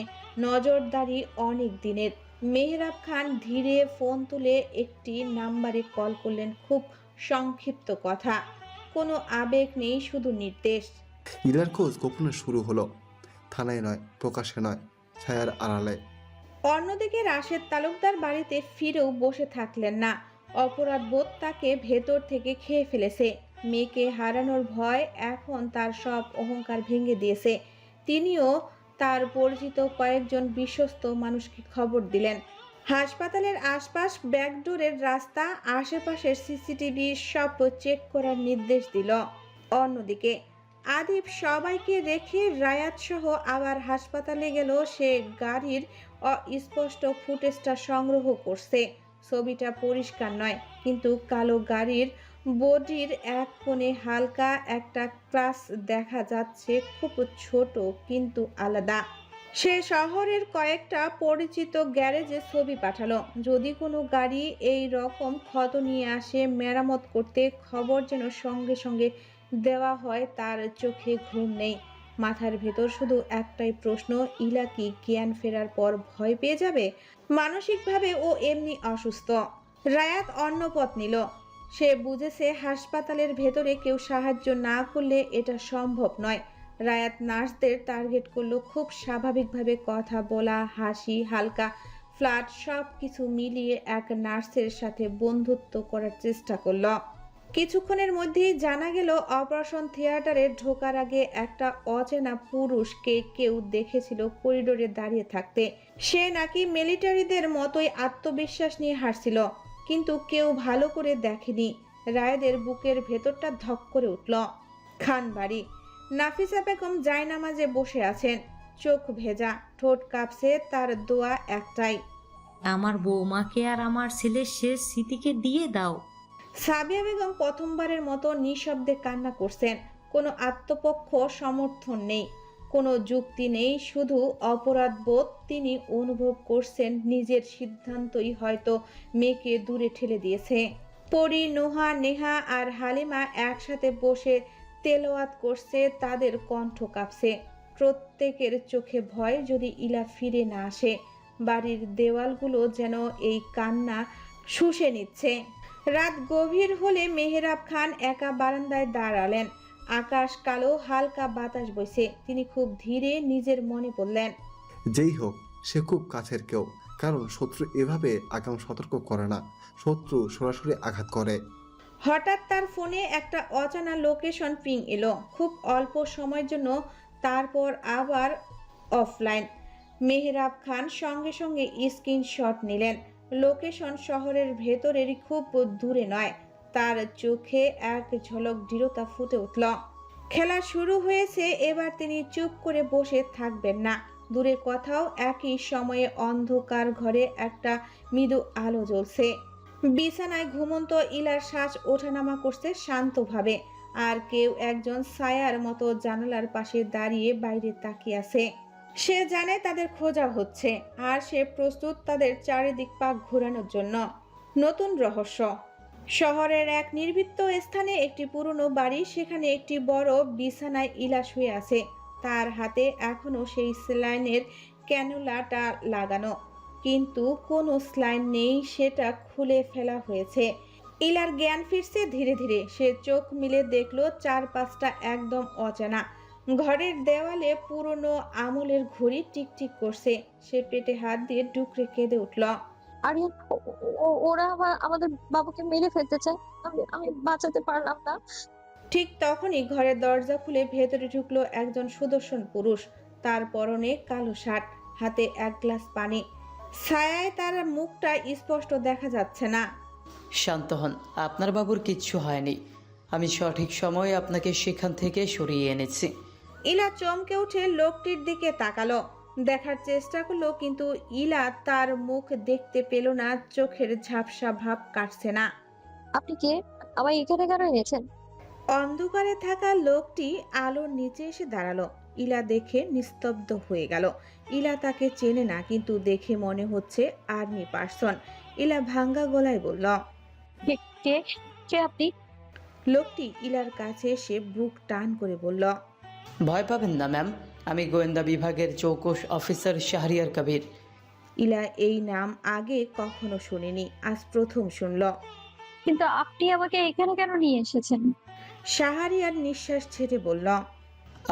নজরদারি অনেক দিনের। মেহরাব খান ধীরে ফোন তুলে একটি নাম্বারে কল করলেন। খুব সংক্ষিপ্ত কথা, কোনো আবেগ নেই, শুধু নির্দেশ। ইলার খোঁজ গোপনে শুরু হলো, থানায় নয়, প্রকাশ্যে নয়, ছায়ার আড়ালে। অন্যদিকে রাশেদ তালুকদার বাড়িতে ফিরেও বসে থাকলেন না। অপরাধবোধ তাকে ভেতর থেকে খেয়ে ফেলেছে। মেয়েকে হারানোর ভয় এখন তার সব অহংকার ভেঙে দিয়েছে। তিনিও তার পরিচিত কয়েকজন বিশ্বস্ত মানুষকে খবর দিলেন। হাসপাতালের আশপাশ, ব্যাকডোরের রাস্তা, আশেপাশের সিসিটিভি সব চেক করার নির্দেশ দিল। অন্যদিকে আদিপ সবাইকে রেখে রায়াত সহ আবার হাসপাতালে গেল। সে গাড়ির অস্পষ্ট ফুটেজটা সংগ্রহ করছে। ছবিটা পরিষ্কার নয়, কিন্তু কালো গাড়ির বডির এক কোণে হালকা একটা ক্রাশ দেখা যাচ্ছে, খুব ছোট কিন্তু আলাদা। সে শহরের কয়েকটা পরিচিত গ্যারেজে ছবি পাঠালো। যদি কোনো গাড়ি এই রকম ক্ষত নিয়ে আসে মেরামত করতে, খবর যেন সঙ্গে সঙ্গে দেওয়া হয়। তার চোখে ঘুম নেই, মাথার ভেতর শুধু একটাই প্রশ্ন, ইলা কি জ্ঞান ফেরার পর ভয় পেয়ে যাবে? মানসিকভাবে ও এমনি অসুস্থ। রায়াত অন্য পথ নিল। সে বুঝেছে হাসপাতালের ভেতরে কেউ সাহায্য না করলে এটা সম্ভব নয়। রায়াত নার্সদের টার্গেট করলো। খুব স্বাভাবিকভাবে কথা বলা, হাসি, হালকা ফ্ল্যাট সব কিছু মিলিয়ে এক নার্সের সাথে বন্ধুত্ব করার চেষ্টা করলো। কিছুক্ষণের মধ্যেই জানা গেল অপারেশন থিয়েটারে ঢোকার আগে একটা অচেনা পুরুষকে কেউ দেখেছিল করিডোরে দাঁড়িয়ে থাকতে। সে নাকি মিলিটারিদের মতোই আত্মবিশ্বাস নিয়ে হাঁটছিল, কিন্তু কেউ ভালো করে দেখেনি। রায়েদের বুকের ভেতরটা ধক করে উঠল। খানবাড়ি, নাফিসা বেগম জায়নামাজে বসে আছেন, চোখ ভেজা, ঠোঁট কাঁপছে। তার দোয়া একটাই, আমার বৌমাকে আর আমার ছেলের শেষ স্মৃতিকে দিয়ে দাও। সাবিয়া বেগম প্রথমবারের মতো নিঃশব্দে কান্না করছেন। কোনো আত্মপক্ষ সমর্থন নেই, কোনো যুক্তি নেই, শুধু অপরাধবোধ। তিনি অনুভব করছেন নিজের সিদ্ধান্তই হয়তো মেয়েকে দূরে ঠেলে দিয়েছে। পরি, নোহা, নেহা আর হালিমা একসাথে বসে তেলাওয়াত করছে। তাদের কণ্ঠ কাঁপছে, প্রত্যেকের চোখে ভয়, যদি ইলা ফিরে না আসে। বাড়ির দেওয়ালগুলো যেন এই কান্না শুষে নিচ্ছে। রাত গভীর হলে মেহরাব খান একা বারান্দায় দাঁড়ালেন। আকাশ কালো, হালকা বাতাস বইছে। তিনি খুব ধীরে নিজের মনে বললেন, যেই হোক সে খুব কাছের কেউ, কারণ শত্রু এভাবে আগাম সতর্ক করে না, শত্রু সরাসরি আঘাত করে। হঠাৎ তার ফোনে একটা অজানা লোকেশন পিং এলো, খুব অল্প সময়ের জন্য, তারপর আবার অফলাইন। মেহরাব খান সঙ্গে সঙ্গে স্ক্রিনশট নিলেন। লোকেশন শহরের ভেতরেরই, খুব দূরে নয়। তার চোখে এক ঝলক দৃঢ়তা ফুটে উঠল। খেলা শুরু হয়েছে, এবার তিনি চুপ করে বসে থাকবেন না। দূরে কোথাও একই সময়ে অন্ধকার ঘরে একটা মৃদু আলো জ্বলছে। বিছানায় ঘুমন্ত ইলার শ্বাস ওঠানামা করছে শান্তভাবে, আর কেউ একজন ছায়ার মতো জানালার পাশে দাঁড়িয়ে বাইরে তাকিয়ে আছে। সে জানে তাদের খোঁজা হচ্ছে, আর সে প্রস্তুত তাদের চারিদিক পাক ঘোরানোর জন্য। নতুন রহস্য। শহরের এক নির্বিত্ত স্থানে একটি পুরনো বাড়ি, সেখানে একটি বড় বিছানায় ইলা শুয়ে আছে। তার হাতে এখনো সেই স্যালাইনের ক্যানুলাটা লাগানো, কিন্তু কোনো স্যালাইন নেই, সেটা খুলে ফেলা হয়েছে। ইলার জ্ঞান ফিরছে ধীরে ধীরে। সে চোখ মিলে দেখলো চারপাশটা একদম অচেনা। ঘরের দেওয়ালে পুরনো আমলের ঘড়ি টিকটিক করছে। সে পেটে হাত দিয়ে ডুকরে কেঁদে উঠল। আরিয়ান, ওরা আমাদের বাবাকে মেরে ফেলতে চায়। আমি বাঁচাতে পারলাম না। ঠিক তখনই ঘরের দরজা খুলে ভেতরে ঢুকলো একজন সুদর্শন পুরুষ। তার পরনে কালো শার্ট, হাতে এক গ্লাস পানি। ছায়ায় তার মুখটা স্পষ্ট দেখা যাচ্ছে না। শান্ত হন, আপনার বাবুর কিচ্ছু হয়নি। আমি সঠিক সময়ে আপনাকে সেখান থেকে সরিয়ে এনেছি। ইলা চমকে উঠে লোকটির দিকে তাকালো, দেখার চেষ্টা করলো, কিন্তু ইলা তার মুখ দেখতে পেল না। চোখের ঝাপসা ভাব কাটছে না। আপনি কে? আমায় এখানে কেন এনেছেন? অন্ধকারে থাকা লোকটি আলোর নিচে এসে দাঁড়ালো। ইলা দেখে নিস্তব্ধ হয়ে গেল। ইলা তাকে চেনে না, কিন্তু দেখে মনে হচ্ছে আর্মি পার্সন। ইলা ভাঙ্গা গলায় বলল, কে কে কে আপনি? লোকটি ইলার কাছে এসে বুক টান করে বলল, ভয় পাবেন না ম্যাম, আমি গোয়েন্দা বিভাগের চৌকস অফিসার শাহরিয়ার কবির। ইলা এই নাম আগে কখনো শুনেনি, আজ প্রথম শুনল। কিন্তু আপনি আমাকে এখানে কেন নিয়ে এসেছেন? শাহরিয়ার নিঃশ্বাস ছেড়ে বলল,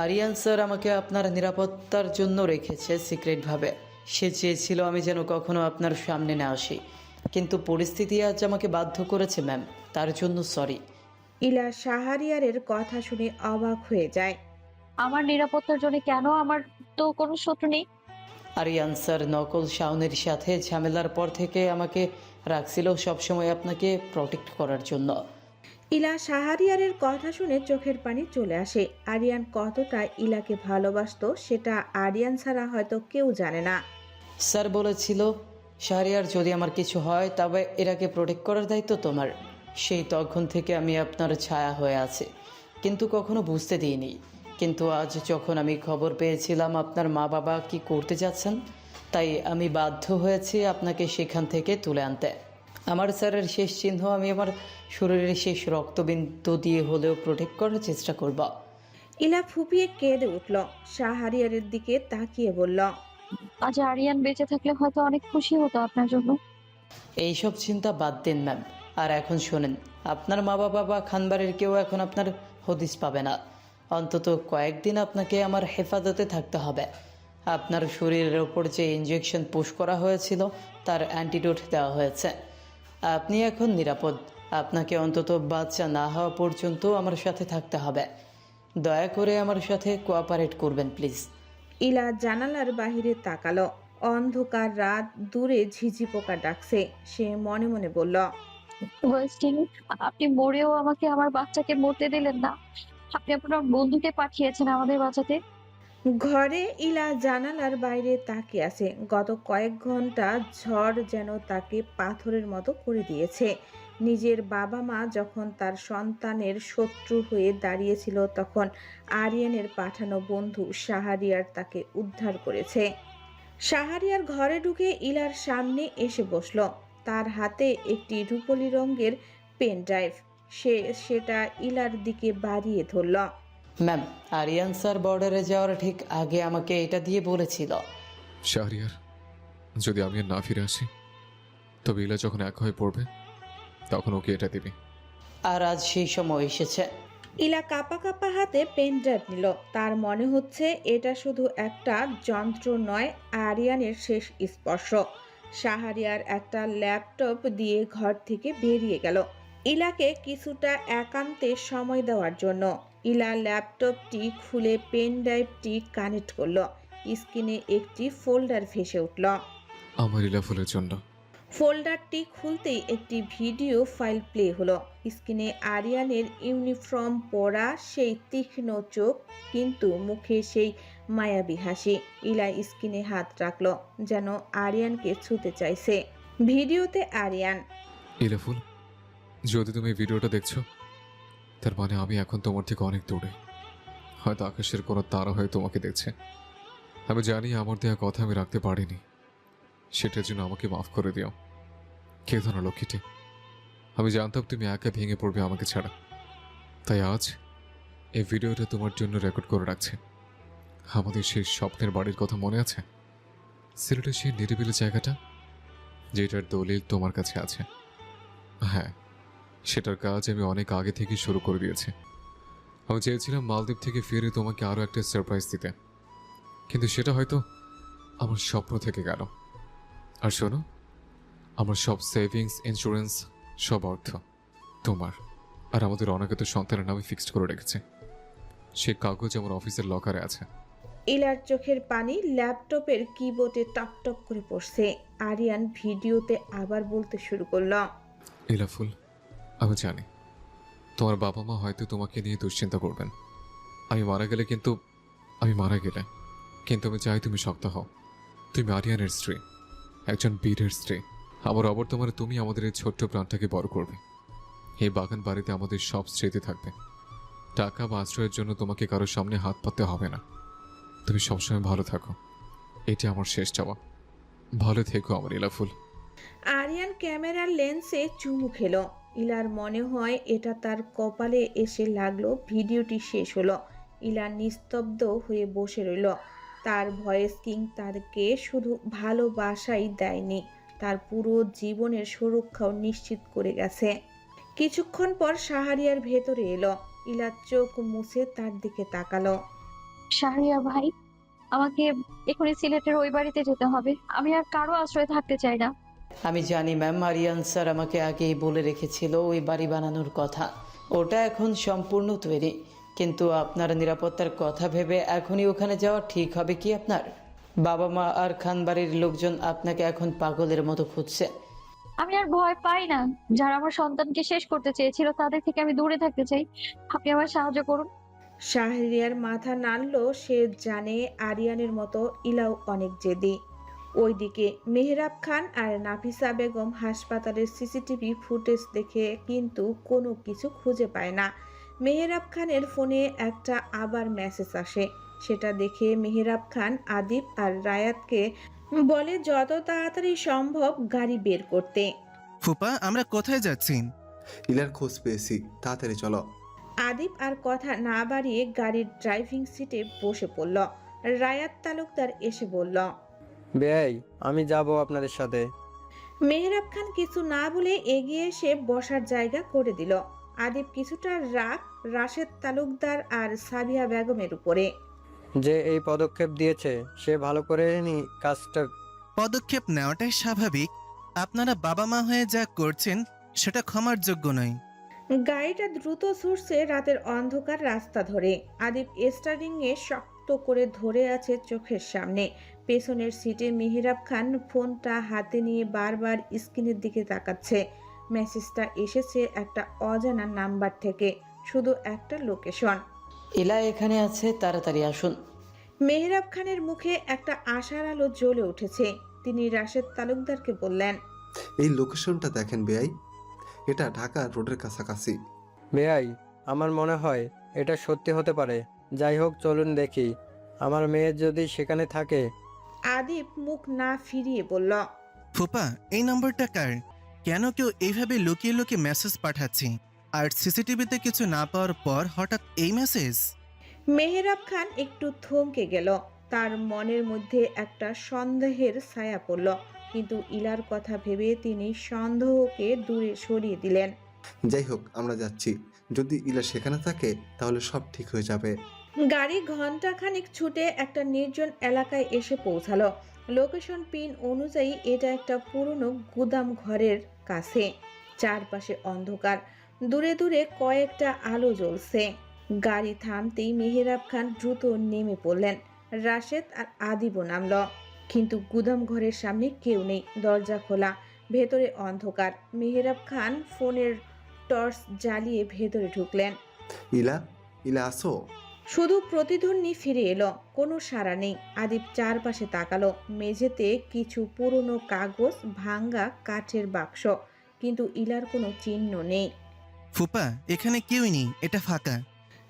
আরিয়ান স্যার আমাকে আপনার নিরাপত্তার জন্য রেখেছে সিক্রেটভাবে। সে চেয়েছিল আমি যেন কখনো আপনার সামনে না আসি, কিন্তু পরিস্থিতি আজ আমাকে বাধ্য করেছে ম্যাম, তার জন্য সরি। ইলা শাহরিয়ারের কথা শুনে অবাক হয়ে যায়। আমার নিরাপত্তার জন্য কেন? আমার তো কোনো শত্রু নেই। আরিয়ান স্যার নকল শাওনের সাথে ঝামেলার পর থেকে আমাকে রাখছিল সবসময় আপনাকে প্রোটেক্ট করার জন্য। ইলা শাহরিয়ারের কথা শুনে চোখের পানি চলে আসে। আরিয়ান কতটা ইলাকে ভালোবাসতো সেটা আরিয়ান ছাড়া হয়তো কেউ জানে না। স্যার বলেছিল, শাহরিয়ার যদি আমার কিছু হয় তবে এরাকে প্রোটেক্ট করার দায়িত্ব তোমার। সেই তখন থেকে আমি আপনার ছায়া হয়ে আছি, কিন্তু কখনো বুঝতে দিইনি। কিন্তু আজ যখন আমি খবর পেয়েছিলাম আপনার মা বাবা কি করতে যাচ্ছেন, তাই আমি বাধ্য হয়েছি আপনাকে সেখান থেকে তুলে আনতে। আমার স্যারের শেষ চিহ্ন আমি আমার শরীরের শেষ রক্তবিন্দু দিয়ে হলেও প্রোটেক্ট করার চেষ্টা করব। ইলা ফুপিয়ে কেঁদে উঠল। শাহরিয়ারের দিকে তাকিয়ে বলল, আজ আরিয়ান বেঁচে থাকলে হয়তো অনেক খুশি হতো আপনার জন্য। এইসব চিন্তা বাদ দিন ম্যাম, আর এখন শোনেন, আপনার মা বাবা বা খানবাড়ির কেউ এখন আপনার হদিস পাবে না। অন্তত কয়েকদিন আপনাকে আমার হেফাজতে থাকতে হবে। আপনার শরীরের ওপর যে ইঞ্জেকশন পুশ করা হয়েছিল তার অ্যান্টিডোট দেওয়া হয়েছে। আপনি এখন নিরাপদ। আপনাকে অন্তত বাচ্চা না হওয়া পর্যন্ত আমার সাথে থাকতে হবে। দয়া করে আমার সাথে কোঅপারেট করবেন প্লিজ। ইলা জানালার বাহিরে তাকালো। অন্ধকার রাত, দূরে ঝিঝি পোকা ডাকছে। সে মনে মনে বলল, ওয়েস্টিং, আপনি মরেও আমাকে আমার বাচ্চাকে মরতে দিলেন না। আপনি আপনার বন্ধুকে পাঠিয়েছেন আমাদের বাঁচাতে। ঘরে ইলা জানালার বাইরে তাকিয়ে আছে। গত কয়েক ঘন্টা ঝড় যেন তাকে পাথরের মতো করে দিয়েছে। নিজের বাবা মা যখন তার সন্তানের শত্রু হয়ে দাঁড়িয়েছিল, তখন আরিয়ানের পাঠানো বন্ধু শাহরিয়ার তাকে উদ্ধার করেছে। শাহরিয়ার ঘরে ঢুকে ইলার সামনে এসে বসল। তার হাতে একটি রূপলি রঙের পেন ড্রাইভ। সে সেটা ইলার দিকে বাড়িয়ে ধরল। ম্যাম, আরিয়ান স্যার বর্ডারে যাওয়ার ঠিক আগে আমাকে এটা দিয়ে বলেছিল, শাহরিয়ার, যদি আমি আর না ফিরে আসি তবে ইলা যখন এক হয়ে পড়বে তখন ওকে এটা দিবি। আর আজ সেই সময় এসেছে। ইলা কাপা কাপা হাতে পেন ড্রাইভ নিল। তার মনে হচ্ছে এটা শুধু একটা যন্ত্র নয়, আরিয়ানের শেষ স্পর্শ। শাহরিয়ার একটা ল্যাপটপ দিয়ে ঘর থেকে বেরিয়ে গেল ইলাকে কিছুটা একান্তে সময় দেওয়ার জন্য। ইলা ল্যাপটপটি খুলে পেন ড্রাইভটি কানেক্ট করলো। স্ক্রিনে একটি ফোল্ডার ভেসে উঠল। আমার ইলা ফুলের জন্য। ফোল্ডারটি খুলতেই একটি ভিডিও ফাইল প্লে হলো। স্ক্রিনে আরিয়ানের ইউনিফর্ম পরা, সেই তীক্ষ্ণ চোখ, কিন্তু মুখে সেই মায়াবী হাসি। ইলা স্ক্রিনে হাত রাখলো, যেন আরিয়ানকে ছুঁতে চাইছে। ভিডিওতে আরিয়ান, ইলাফুল, যদি তুমি এই ভিডিওটা দেখছো, তার মানে আমি এখন তোমার থেকে অনেক দূরে। হয়তো আকাশের কোনো তারা হয়ে তোমাকে দেখছে। আমি জানি আমার দেওয়া কথা আমি রাখতে পারিনি, সেটার জন্য আমাকে মাফ করে দিও। কেঁদো না লক্ষ্মীটি, আমি জানতাম তুমি একা ভেঙে পড়বে আমাকে ছাড়া। তাই আজ এই ভিডিওটা তোমার জন্য রেকর্ড করে রাখছে। আমাদের সেই স্বপ্নের বাড়ির কথা মনে আছে? সিলেটের সেই নিরিবিলি জায়গাটা, যেটার দলিল তোমার কাছে আছে। হ্যাঁ, সেটার কাজ আমি অনেক আগে থেকে শুরু করে দিয়েছি। আমি চেয়েছিলাম মালদ্বীপ থেকে ফিরে তোমাকে আরও একটা সারপ্রাইজ দিতে, কিন্তু সেটা হয়তো আমার স্বপ্ন থেকে গেল। আর শোনো, আমার সব সেভিংস, ইন্স্যুরেন্স, সব অর্থ তোমার আর আমাদের অনাগত সন্তানের নামে ফিক্সড করে রেখেছে। সে কাগজ আমার অফিসের লকারে আছে। ইলার চোখের পানি ল্যাপটপের কিবোর্ডে টপটপ করে পড়ছে। আরিয়ান ভিডিওতে আবার বলতে শুরু করলো, ইলাফুল, আমি জানি তোমার বাবা মা হয়তো তোমাকে নিয়ে দুশ্চিন্তা করবেন। আমি মারা গেলে কিন্তু আমি চাই তুমি শক্ত হও। তুমি আরিয়ানের স্ত্রী, একজন বীরের স্ত্রী। আমার অবর্তমানে তুমি আমাদের এই ছোট্ট প্রাণটাকে বড় করবে। এই বাগান বাড়িতে আমাদের সব স্মৃতি থাকবে। টাকা বা আশ্রয়ের জন্য তোমাকে কারোর সামনে হাত পাততে হবে না। তুমি সবসময় ভালো থাকো, এটি আমার শেষ চাওয়া। ভালো থেকো আমার ইলাফুল। আরিয়ান ক্যামেরার লেন্সে চুমু খেলো। ইলার মনে হয় এটা তার কপালে এসে লাগলো। ভিডিওটি শেষ হলো। ইলা নিস্তব্ধ হয়ে বসে রইল। তার ভয়েস কিং তারকে শুধু ভালোবাসাই দেয়নি, তার পুরো জীবনের সুরক্ষাও নিশ্চিত করে গেছে। কিছুক্ষণ পর শাহরিয়ার ভেতরে এলো। ইলা চোখ মুছে তার দিকে তাকালো। শাহরিয়ার ভাই, আমাকে এখনই সিলেটের ওই বাড়িতে যেতে হবে। আমি আর কারো আশ্রয় থাকতে চাই না। আমি জানি ম্যাম, আরিয়ান স্যার আমাকে আগেই বলে রেখেছিল ওই বাড়ি বানানোর কথা। ওটা এখন সম্পূর্ণ তৈরি, কিন্তু আপনার নিরাপত্তার কথা ভেবে এখনই ওখানে যাওয়া ঠিক হবে কি আপনার? বাবা মা আর খান বাড়ির লোকজন আপনাকে এখন পাগলের মতো খুঁজছে। আমি আর ভয় পাই না। যারা আমার সন্তানকে শেষ করতে চেয়েছিল তাদের থেকে আমি দূরে থাকতে চাই। আপনি আমার সাহায্য করুন। শাহরিয়ার মাথা নাড়ল। সে জানে আরিয়ানের মতো ইলাও অনেক জেদি। ওইদিকে মেহরাব খান আর নাফিসা বেগম হাসপাতালের সিসিটিভি ফুটেজ দেখে কিন্তু কোনো কিছু খুঁজে পায় না। মেহরাব খানের ফোনে একটা আবার মেসেজ আসে। সেটা দেখে মেহরাব খান আদিব আর রায়াতকে বলে যত তাড়াতাড়ি সম্ভব গাড়ি বের করতে। ফুপা, আমরা কোথায় যাচ্ছি? ইলার খোঁজ পেয়েছি, তাড়াতাড়ি চলো। আদিব আর কথা না বাড়িয়ে গাড়ির ড্রাইভিং সিটে বসে পড়ল। রায়াত তালুকদার এসে বলল, বেয়াই, আমি যাব আপনাদের সাথে। মেহরাব খান কিছু না বলে এগিয়ে এসে বসার জায়গা করে দিল। আদিব কিছুটা রাগ রাশেদ তালুকদার আর সাবিয়া বেগমের উপরে। যে এই পদক্ষেপ দিয়েছে সে ভালো করে কাজটা। পদক্ষেপ নেওয়াটাই স্বাভাবিক। আপনারা বাবা মা হয়ে যা করছেন সেটা ক্ষমার যোগ্য নয়। গাড়িটা দ্রুত ছুটছে রাতের অন্ধকার রাস্তা ধরে। আদিব স্টারিং এ শক্ত করে ধরে আছে চোখের সামনে। পেছনের সিটে মেহরাব খান ফোনটা হাতে নিয়ে বারবার স্ক্রিনের দিকে তাকাচ্ছে। মেসেজটা এসেছে একটা অজানা নাম্বার থেকে, শুধু একটা লোকেশন। ইলা এখানে আছে, তাড়াতাড়ি আসুন। মেহরাব খানের মুখে একটা আশার আলো জ্বলে উঠেছে। তিনি রাশেদ তালুকদারকে বললেন, এই লোকেশনটা দেখেন বেয়াই, এটা ঢাকা রোডের কাছাকাছি। বেয়াই, আমার মনে হয় এটা সত্যি হতে পারে। যাই হোক, চলুন দেখি। আমার মেয়ে যদি সেখানে থাকে। আদিব মুখ না ফিরিয়ে বলল, ফুপা, এই নাম্বারটা কার? কেন কেউ এইভাবে লুকিয়ে লুকিয়ে মেসেজ পাঠাচ্ছে? আর সিসিটিভিতে কিছু না পাওয়ার পর হঠাৎ এই মেসেজ? মেহরাব খান একটু থমকে গেল। তার মনের মধ্যে একটা সন্দেহের ছায়া পড়ল, কিন্তু ইলার কথা ভেবে তিনি সন্দেহকে দূরে সরিয়ে দিলেন। যাই হোক, আমরা যাচ্ছি। যদি ইলা সেখানে থাকে তাহলে সব ঠিক হয়ে যাবে। গাড়ি ঘন্টাখানিক ছুটে একটা নির্জন এলাকায় এসে পৌঁছালো। লোকেশন পিন অনুযায়ী এটা একটা পুরনো গুদাম ঘরের কাছে। চারপাশে অন্ধকার, দূরে দূরে কয়েকটা আলো জ্বলছে। গাড়ি থামতেই মেহরাব খান দ্রুত নেমে পড়লেন। রাশেদ আর আদিবও নামল, কিন্তু গুদাম ঘরের সামনে কেউ নেই। দরজা খোলা, ভেতরে অন্ধকার। মেহরাব খান ফোনের টর্চ জ্বালিয়ে ভেতরে ঢুকলেন। ইলা, ইলা আসো। শুধু প্রতিধ্বনি ফিরে এলো, কোনো সাড়া নেই। আদিব চারপাশে তাকালো। মেঝেতে কিছু পুরনো কাগজ, ভাঙ্গা কাঠের বাক্স, কিন্তু ইলার কোনো চিহ্ন নেই। ফুপা, এখানে কেউই নেই, এটা ফাঁকা।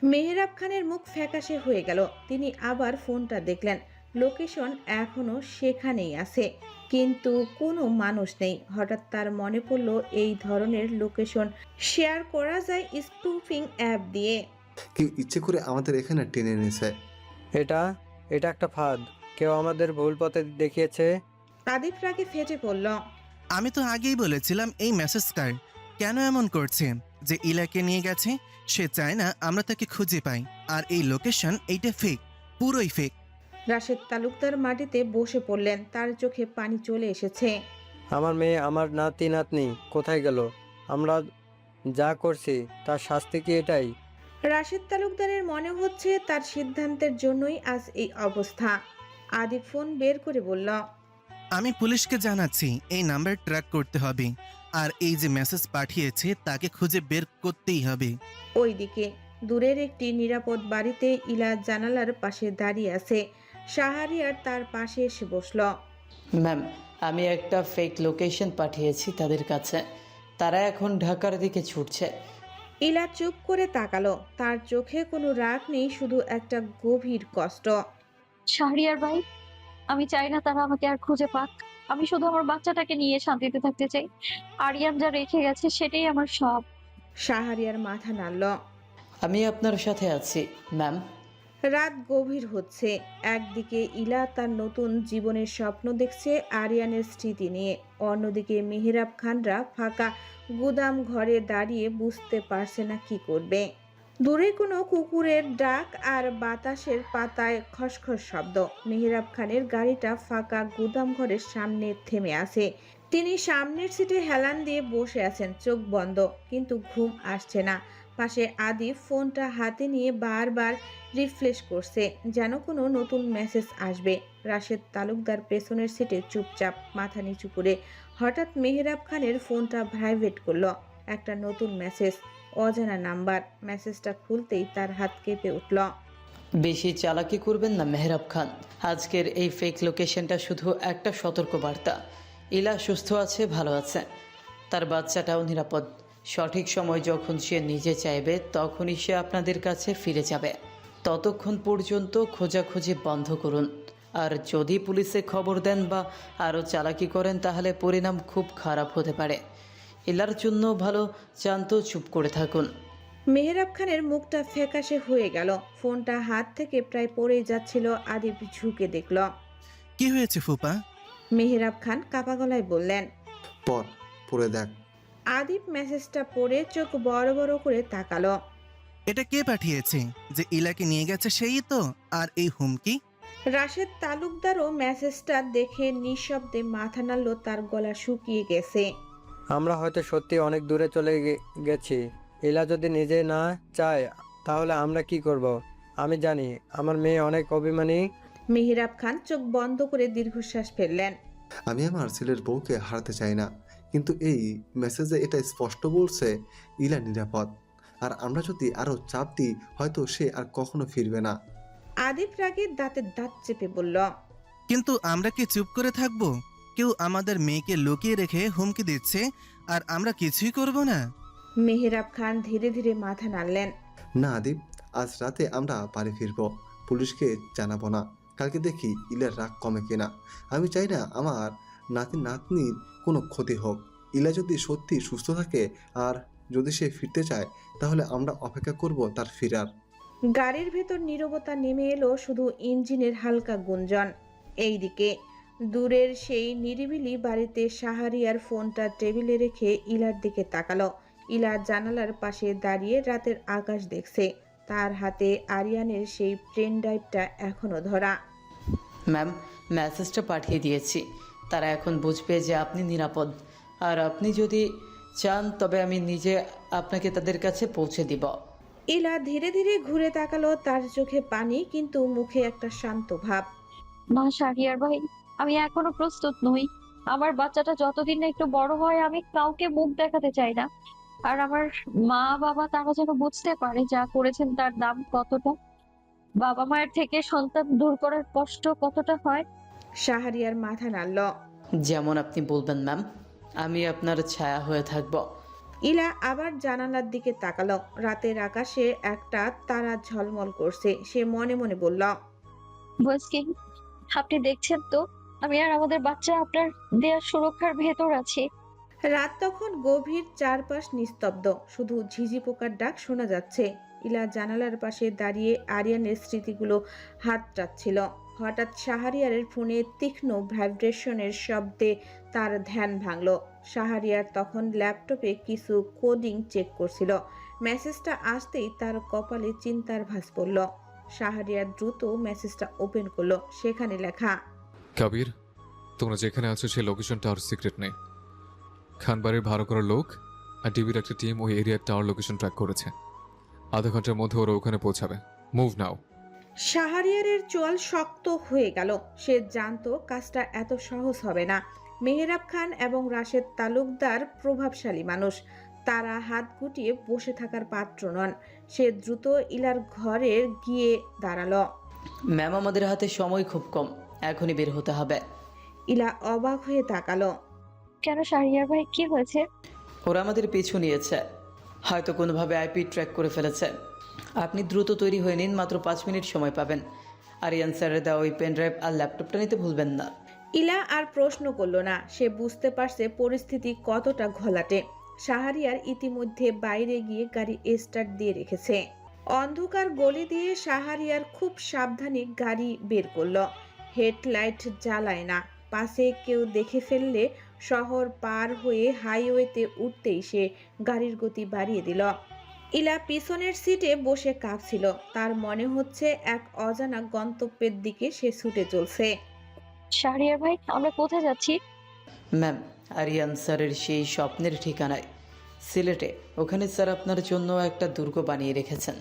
মেহরাব খানের মুখ ফ্যাকাশে হয়ে গেল। তিনি আবার ফোনটা দেখলেন। লোকেশন এখনো সেখানেই আছে, কিন্তু কোনো মানুষ নেই। হঠাৎ তার মনে পড়ল এই ধরনের লোকেশন শেয়ার করা যায় স্পুফিং অ্যাপ দিয়ে। কেউ ইচ্ছে করে আমাদের এখানে টেনে এনেছে। এটা এটা একটা ফাঁদ। কেউ আমাদের ভুল পথে দেখিয়েছে। আদিপ রাগে ফেটে পড়ল। আমি তো আগেই বলেছিলাম এই মেসেজ কার কেন এমন করছে, যে ইলাকে নিয়ে গেছে সে চায় না আমরা তাকে খুঁজে পাই, আর এই লোকেশন এইটা ফেক, পুরোই ফেক। রাশেদ তালুকদার মাটিতে বসে পড়লেন। তার চোখে পানি চলে এসেছে। আমার মেয়ে, আমার নাতি নাতনি কোথায় গেল? আমরা যা করছি তার শাস্তি কি এটাই? রাশেদ তালুকদারের মনে হচ্ছে তার সিদ্ধান্তের জন্যই আজ এই অবস্থা। আদিপ ফোন বের করে বলল, আমি পুলিশকে জানাচ্ছি এই নাম্বার ট্র্যাক করতে হবে, আর এই যে মেসেজ পাঠিয়েছে তাকে খুঁজে বের করতেই হবে। ওইদিকে দূরের একটি নিরাপদ বাড়িতে ইলা জানালার পাশে দাঁড়িয়ে আছে। শাহরিয়ার তার পাশে এসে বসল। ম্যাম, আমি একটা ফেক লোকেশন পাঠিয়েছি তাদের কাছে। তারা এখন ঢাকার দিকে ছুটছে। ইলা চুপ করে তাকালো। তার চোখে কোনো রাগ নেই, শুধু একটা গভীর কষ্ট। শাহরিয়ার ভাই, আমি চাই না তারা আমাকে আর খুঁজে পাক। আমি শুধু আমার বাচ্চাটাকে নিয়ে শান্তিতে থাকতে চাই। আরিয়ান যা রেখে গেছে সেটাই আমার সব। শাহরিয়ার মাথা নাড়ল। আমি আপনার সাথে আছি ম্যাম। রাত গভীর হচ্ছে। একদিকে ইলা তার নতুন জীবনের স্বপ্ন দেখছে আরিয়ানের স্মৃতি নিয়ে, অন্যদিকে মেহরাব খানরা ফাঁকা গুদাম ঘরে দাঁড়িয়ে বুঝতে পারছে না কি করবে। দূরে কোনো কুকুরের ডাক আর বাতাসের পাতায় খসখস শব্দ। মেহরাব খানের গাড়িটা ফাঁকা গুদাম ঘরের সামনে থেমে আছে। তিনি সামনের সিটে হেলান দিয়ে বসে আছেন, চোখ বন্ধ, কিন্তু ঘুম আসছে না। পাশে আদিপ ফোনটা হাতে নিয়ে বারবার রিফ্রেশ করছে, যেন কোনো নতুন মেসেজ আসবে। রাশেদ তালুকদার পেছনের সিটে চুপচাপ মাথা নিচু করে। হঠাৎ মেহরাব খানের ফোনটা ভাইব্রেট করলো। একটা নতুন মেসেজ, অজানা নাম্বার। মেসেজটা খুলতেই তার হাত কেঁপে উঠল। বেশি চালাকি করবেন না মেহরাব খান। আজকের এই ফেক লোকেশনটা শুধু একটা সতর্ক বার্তা। ইলা সুস্থ আছে, ভালো আছে, তার বাচ্চাটাও নিরাপদ। সঠিক সময় যখন সে নিজে চাইবে তখনই সে আপনাদের কাছে ফিরে যাবে। ততক্ষণ পর্যন্ত খোঁজাখুঁজি বন্ধ করুন। আর যদি পুলিশে খবর দেন বা আরও চালাকি করেন তাহলে পরিণাম খুব খারাপ হতে পারে। ইলার জন্য ভালো, চান তো চুপ করে থাকুন। মেহরাব খানের মুখটা ফ্যাকাশে হয়ে গেল। ফোনটা হাত থেকে প্রায় পড়েই যাচ্ছিল। আদিপ ঝুঁকে দেখল। কি হয়েছে ফুপা? মেহরাব খান কাপা গলায় বললেন, পড়ে দেখ। আদিপ মেসেজটা পড়ে চোখ বড় বড় করে তাকালো। এটা কে পাঠিয়েছে? যে ইলাকে নিয়ে গেছে সেই তো? আর এই হুমকি? রাশেদ তালুকদারও মেসেজটা দেখে নিঃশব্দে মাথা নাড়ল। তার গলা শুকিয়ে গেছে। আমরা হয়তো সত্যি অনেক দূরে চলে গেছি। ইলা যদি নিজে না চায় তাহলে আমরা কি করব? আমি জানি আমার মেয়ে অনেক অভিমানী। মেহরাব খান চোখ বন্ধ করে দীর্ঘশ্বাস ফেললেন। আমি আমার ছেলের বউকে হারাতে চাই না, কিন্তু এই মেসেজে এটা স্পষ্ট বলছে ইলা নিরাপদ। আর আমরা যদি আরো চাপ দিই হয়তো সে আর কখনো ফিরবে না। আদিপ রাগে দাঁতের দাঁত চেপে বলল, কিন্তু আমরা কি চুপ করে থাকবো? কেউ আমাদের মেয়েকে লুকিয়ে রেখে হুমকি দিচ্ছে আর আমরা কিছুই করব না? মেহরাব খান ধীরে ধীরে মাথা নাড়লেন। না আদিপ, আজ রাতে আমরা বাড়ি ফিরবো, পুলিশকে জানাবো না। কালকে দেখি ইলার রাগ কমে কিনা। আমি চাই না আমার নাতি নাতনির কোনো ক্ষতি হোক। ইলা যদি সত্যি সুস্থ থাকে আর যদি সে ফিরতে চায় তাহলে আমরা অপেক্ষা করব তার ফিরার। গাড়ির ভেতর নীরবতা নেমে এলো, শুধু ইঞ্জিনের হালকা গুঞ্জন। এইদিকে দূরের সেই নিরিবিলি বাড়িতে শাহরিয়ার ফোনটা টেবিলে রেখে ইলার দিকে তাকালো। ইলা জানালার পাশে দাঁড়িয়ে রাতের আকাশ দেখছে। তার হাতে আরিয়ানের সেই পেন ড্রাইভটা এখনো ধরা। ম্যাম, মেসেজটা পাঠিয়ে দিয়েছি। তারা এখন বুঝবে যে আপনি নিরাপদ। আর আপনি যদি চান তবে আমি নিজে আপনাকে তাদের কাছে পৌঁছে দিব। ইলা ধীরে ধীরে ঘুরে তাকালো। তার চোখে পানি, কিন্তু মুখে একটা শান্ত ভাব। না শাহরিয়ার ভাই, আমি এখনো প্রস্তুত নই। আমার বাচ্চাটা যতদিন না একটু বড় হয় আমি কাউকে মুখ দেখাতে চাই না। আর আমার মা বাবা তারা যেন বুঝতে পারে যা করেছেন তার দাম কতটা, বাবা মায়ের থেকে সন্তান দূর করার কষ্ট কতটা হয়। শাহরিয়ার মাথা নাড়ল। যেমন আপনি বলবেন ম্যাম। আমি আপনার ছায়া হয়ে থাকব। ইলা আবার জানালার দিকে তাকালো। রাতের আকাশে একটা তারা ঝলমল করছে। সে মনে মনে বলল, বস কি আপনি দেখছেন তো আমি আর আমাদের বাচ্চা আপনার দেয়ার সুরক্ষার ভেতর আছি। রাত তখন গভীর, চারপাশ নিস্তব্ধ, শুধু ঝিঝি পোকার ডাক শোনা যাচ্ছে। ইলা জানালার পাশে দাঁড়িয়ে আরিয়ানের স্মৃতিগুলো হাত টাচ্ছিল। হঠাৎ শাহরিয়ারের ফোনে তীক্ষ্ণ ভাইব্রেশনের শব্দে তার ধ্যান ভাঙল। শাহরিয়ার তখন ল্যাপটপে কিছু কোডিং চেক করছিল। মেসেজটা আসতেই তার কপালে চিন্তার ভাঁজ পড়ল। শাহরিয়ার দ্রুত মেসেজটা ওপেন করলো। সেখানে লেখা, কাবির, তোমরা যেখানে আছো সেই লোকেশনটা আর সিক্রেট নেই। খানবাড়ির ভাড়া করা লোক আর টিভির একটা টিম ওই এরিয়ার টাওয়ার লোকেশন ট্র্যাক করেছে। আধা ঘন্টার মধ্যে ওরা ওখানে পৌঁছাবে। মুভ নাও। শাহরিয়ারের চোয়াল শক্ত হয়ে গেল। সে জানতো কাজটা এত সহজ হবে না। মেহেরাব খান এবং রাশেদ তালুকদার প্রভাবশালী মানুষ। তারা হাত গুটিয়ে বসে থাকার পাত্র নন। সে দ্রুত ইলার ঘরে গিয়ে দাঁড়ালো। ম্যাম, আমাদের হাতে সময় খুব কম, এখনই বের হতে হবে। ইলা অবাক হয়ে তাকালো। কেন শাহরিয়ার ভাই, কি হয়েছে? ওরা আমাদের পিছু নিয়েছে, হয়তো কোনোভাবে আইপি ট্র্যাক করে ফেলেছে। আপনি দ্রুত তৈরি হয়ে নিন, মাত্র 5 মিনিট সময় পাবেন। আর অ্যান্সারে দেওয়া ওই পেন ড্রাইভ আর ল্যাপটপটা নিতে ভুলবেন না। ইলা আর প্রশ্ন করলো না। সে বুঝতে পারছে পরিস্থিতি কতটা ঘোলাটে। শাহরিয়ার ইতিমধ্যে বাইরে গিয়ে গাড়ি স্টার্ট দিয়ে রেখেছে। অন্ধকার গলি দিয়ে শাহরিয়ার খুব সাবধানে গাড়ি বের করলো। হেডলাইট জ্বালায় না। পাশে কেউ দেখে ফেললে শহর পার হয়ে হাইওয়েতে উঠতেই সে গাড়ির গতি বাড়িয়ে দিল। ইলা পিছনের সিটে বসে কাঁপছিল। তার মনে হচ্ছে এক অজানা গন্তব্যের দিকে সে ছুটে চলছে। শাহরিয়ার ভাই, আমরা কোথায় যাচ্ছি? ম্যাম, আরিয়ান স্যারের সেই স্বপ্নের ঠিকানায়, সিলেটে। ওখানে স্যার আপনার জন্য একটা দুর্গ বানিয়ে রেখেছেন।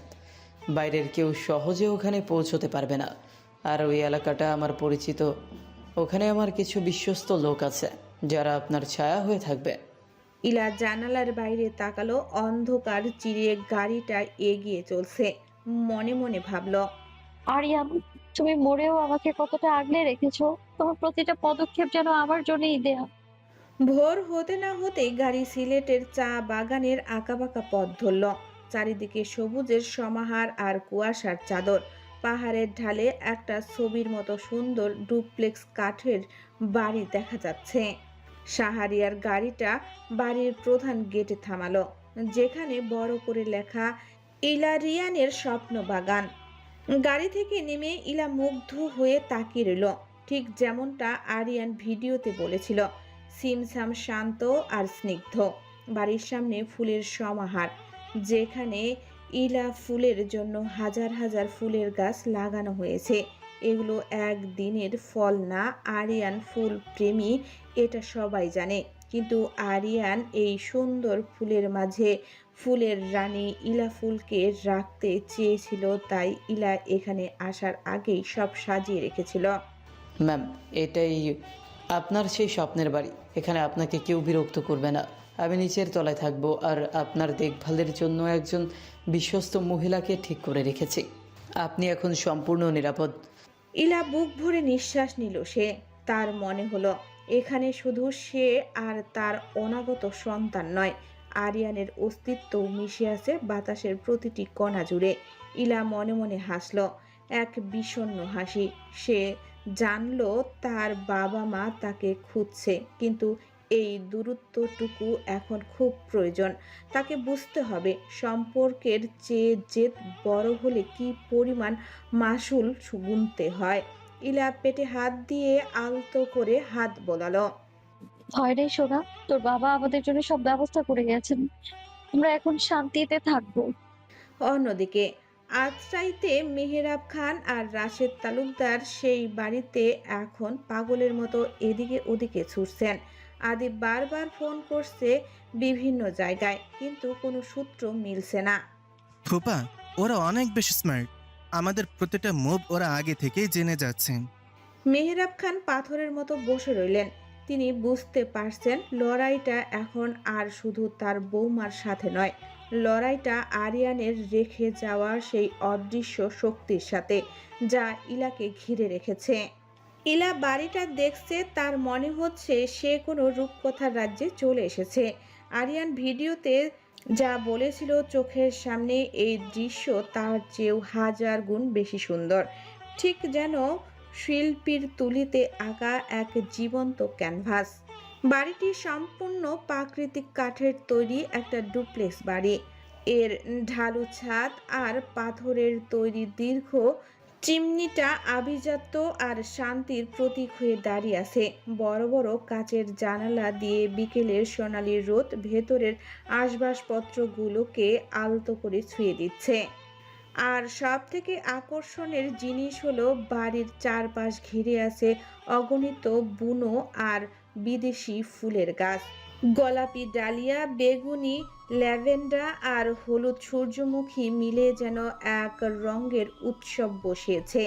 বাইরের কেউ সহজে ওখানে পৌঁছতে পারবে না। আর ওই এলাকাটা আমার পরিচিত। ওখানে আমার কিছু বিশ্বস্ত লোক আছে যারা আপনার ছায়া হয়ে থাকবে। ইলা জানালার বাইরে তাকালো। অন্ধকার চিরিয়ে গাড়িটা এগিয়ে চলছে। মনে মনে ভাবল, আরিয়ান, তুমি মরেও আমাকে কতটা আগলে রেখেছো। তোমার প্রতিটা পদক্ষেপ যেন আমার জন্যই দেয়া। ভোর হতে না হতেই গাড়ি সিলেটের চা বাগানের আঁকাবাঁকা পথ ধরল। চারিদিকে সবুজের সমাহার আর কুয়াশার চাদর। পাহাড়ের ঢালে একটা ছবির মতো সুন্দর ডুপ্লেক্স কাঠের বাড়ি দেখা যাচ্ছে। শাহরিয়ার গাড়িটা বাড়ির প্রধান গেটে থামালো, যেখানে বড় করে লেখা ইলারিয়ানের স্বপ্ন বাগান। গাড়ি থেকে নেমে ইলা মুগ্ধ হয়ে তাকিয়ে রইল। ঠিক যেমনটা আরিয়ান ভিডিওতে বলেছিল, সিমসাম, শান্ত আর স্নিগ্ধ। বাড়ির সামনে ফুলের সমাহার, যেখানে ইলা ফুলের জন্য হাজার হাজার ফুলের গাছ লাগানো হয়েছে। এগুলো একদিনের ফল না। আরিয়ান ফুল প্রেমী, এটা সবাই জানে। কিন্তু আরিয়ান এই সুন্দর ফুলের মাঝে ফুলের রানী ইলা ফুলকে রাখতে চেয়েছিল। তাই ইলা এখানে আসার আগেই সব সাজিয়ে রেখেছিল। ম্যাম, এটাই আপনার সেই স্বপ্নের বাড়ি। এখানে আপনাকে কেউ বিরক্ত করবে না। আমি নিচের তলায় থাকবো, আর আপনার দেখভালের জন্য একজন বিশ্বস্ত মহিলাকে ঠিক করে রেখেছি। আপনি এখন সম্পূর্ণ নিরাপদ। ইলা বুক ভরে নিঃশ্বাস নিল। সে তার মনে হলো এখানে শুধু সে আর তার অনাগত সন্তান নয়, আরিয়ানের অস্তিত্ব মিশে আছে বাতাসের প্রতিটি কণা জুড়ে। ইলা মনে মনে হাসল, এক বিষণ্ণ হাসি। সে জানলো তার বাবা মা তাকে খুঁজছে, কিন্তু এই দূরত্বটুকু এখন খুব প্রয়োজন। তাকে বুঝতে হবে সম্পর্কের চেয়ে জেদ বড় হলে কি পরিমাণ মাসুল গুনতে হয়। ইলা পেটে হাত দিয়ে আলতো করে হাত বোলালো। ভয় নেই সোনা, তোর বাবা আমাদের জন্য সব ব্যবস্থা করে গেছেন। আমরা এখন শান্তিতে থাকবো। অন্যদিকে আজ রাইতে মেহেরাব খান আর রাশেদ তালুকদার সেই বাড়িতে এখন পাগলের মতো এদিকে ওদিকে ছুটছেন। আদি বারবার ফোন করছে বিভিন্ন জায়গায়, কিন্তু কোনো সূত্র মিলছে না। ফুপা, ওরা অনেক বেশি স্মার্ট। আমাদের প্রতিটা মুভ ওরা আগে থেকেই জেনে যাচ্ছে। মেহেরাব খান পাথরের মতো বসে রইলেন। তিনি বুঝতে পারছেন লড়াইটা এখন আর শুধু তার বৌমার সাথে নয়, লড়াইটা আরিয়ানের রেখে যাওয়া সেই অদৃশ্য শক্তির সাথে, যা ইলাকে ঘিরে রেখেছে। ইলা বাড়িটা দেখছে, তার মনে হচ্ছে সে কোনো রূপকথার রাজ্যে চলে এসেছে। আরিয়ান ভিডিওতে যা বলেছিল চোখের সামনে এই দৃশ্য তার চেয়েও হাজার গুণ বেশি সুন্দর, ঠিক যেন শিল্পীর তুলিতে আঁকা এক জীবন্ত ক্যানভাস। বাড়িটি সম্পূর্ণ প্রাকৃতিক কাঠের তৈরি একটা ডুপ্লেক্স বাড়ি। এর ঢালু ছাদ আর পাথরের তৈরি দীর্ঘ চিমনিটা আভিজাত্য আর শান্তির প্রতীক হয়ে দাঁড়িয়ে আছে। বড় বড় কাচের জানালা দিয়ে বিকেলের সোনালি রোদ ভেতরের আসবাবপত্রগুলোকে আলতো করে ছুঁয়ে দিচ্ছে। আর সব থেকে আকর্ষণের জিনিস হলো বাড়ির চারপাশ ঘিরে আছে অগণিত বুনো আর বিদেশি ফুলের গাছ। গোলাপি ডালিয়া, বেগুনি, ল্যাভেন্ডার আর হলুদ সূর্যমুখী মিলে যেন এক রঙের উৎসব বসিয়েছে।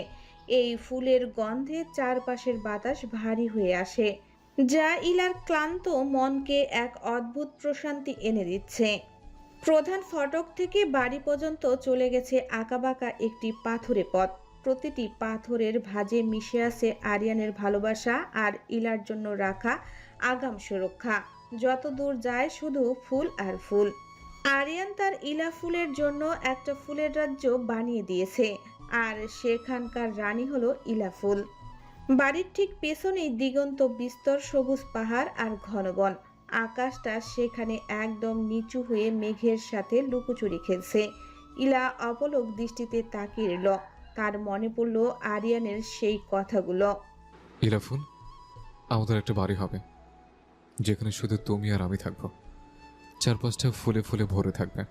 এই ফুলের গন্ধে চারপাশের বাতাস ভারী হয়ে আসে, যা ইলার ক্লান্ত মনকে এক অদ্ভুত প্রশান্তি এনে দিচ্ছে। প্রধান ফটক থেকে বাড়ি পর্যন্ত চলে গেছে আঁকাবাঁকা একটি পাথুরে পথ। প্রতিটি পাথরের ভাঁজে মিশে আছে আরিয়ানের ভালোবাসা আর ইলার জন্য রাখা আগাম সুরক্ষা। যত দূর যায় শুধু ফুল আর ফুল। আরিয়ান তার ইলা ফুলের জন্য একটা ফুলের রাজ্য বানিয়ে দিয়েছে, আর সেখানকার রানী হলো ইলা ফুল। বাড়ির ঠিক পেছনেই দিগন্ত বিস্তর সবুজ পাহাড় আর ঘন বন। আকাশটা সেখানে একদম নিচু হয়ে মেঘের সাথে লুকোচুরি খেলছে। ইলা অপলক দৃষ্টিতে তাকিয়ে রইল। তার মনে পড়ল আরিয়ানের সেই কথাগুলো। ইলাফুল, আমাদের একটা বাড়ি হবে যেখানে শুধু তুমি আর আমি থাকবো। চারপাশটা ফুলে ফুলে ভরে থাকবে,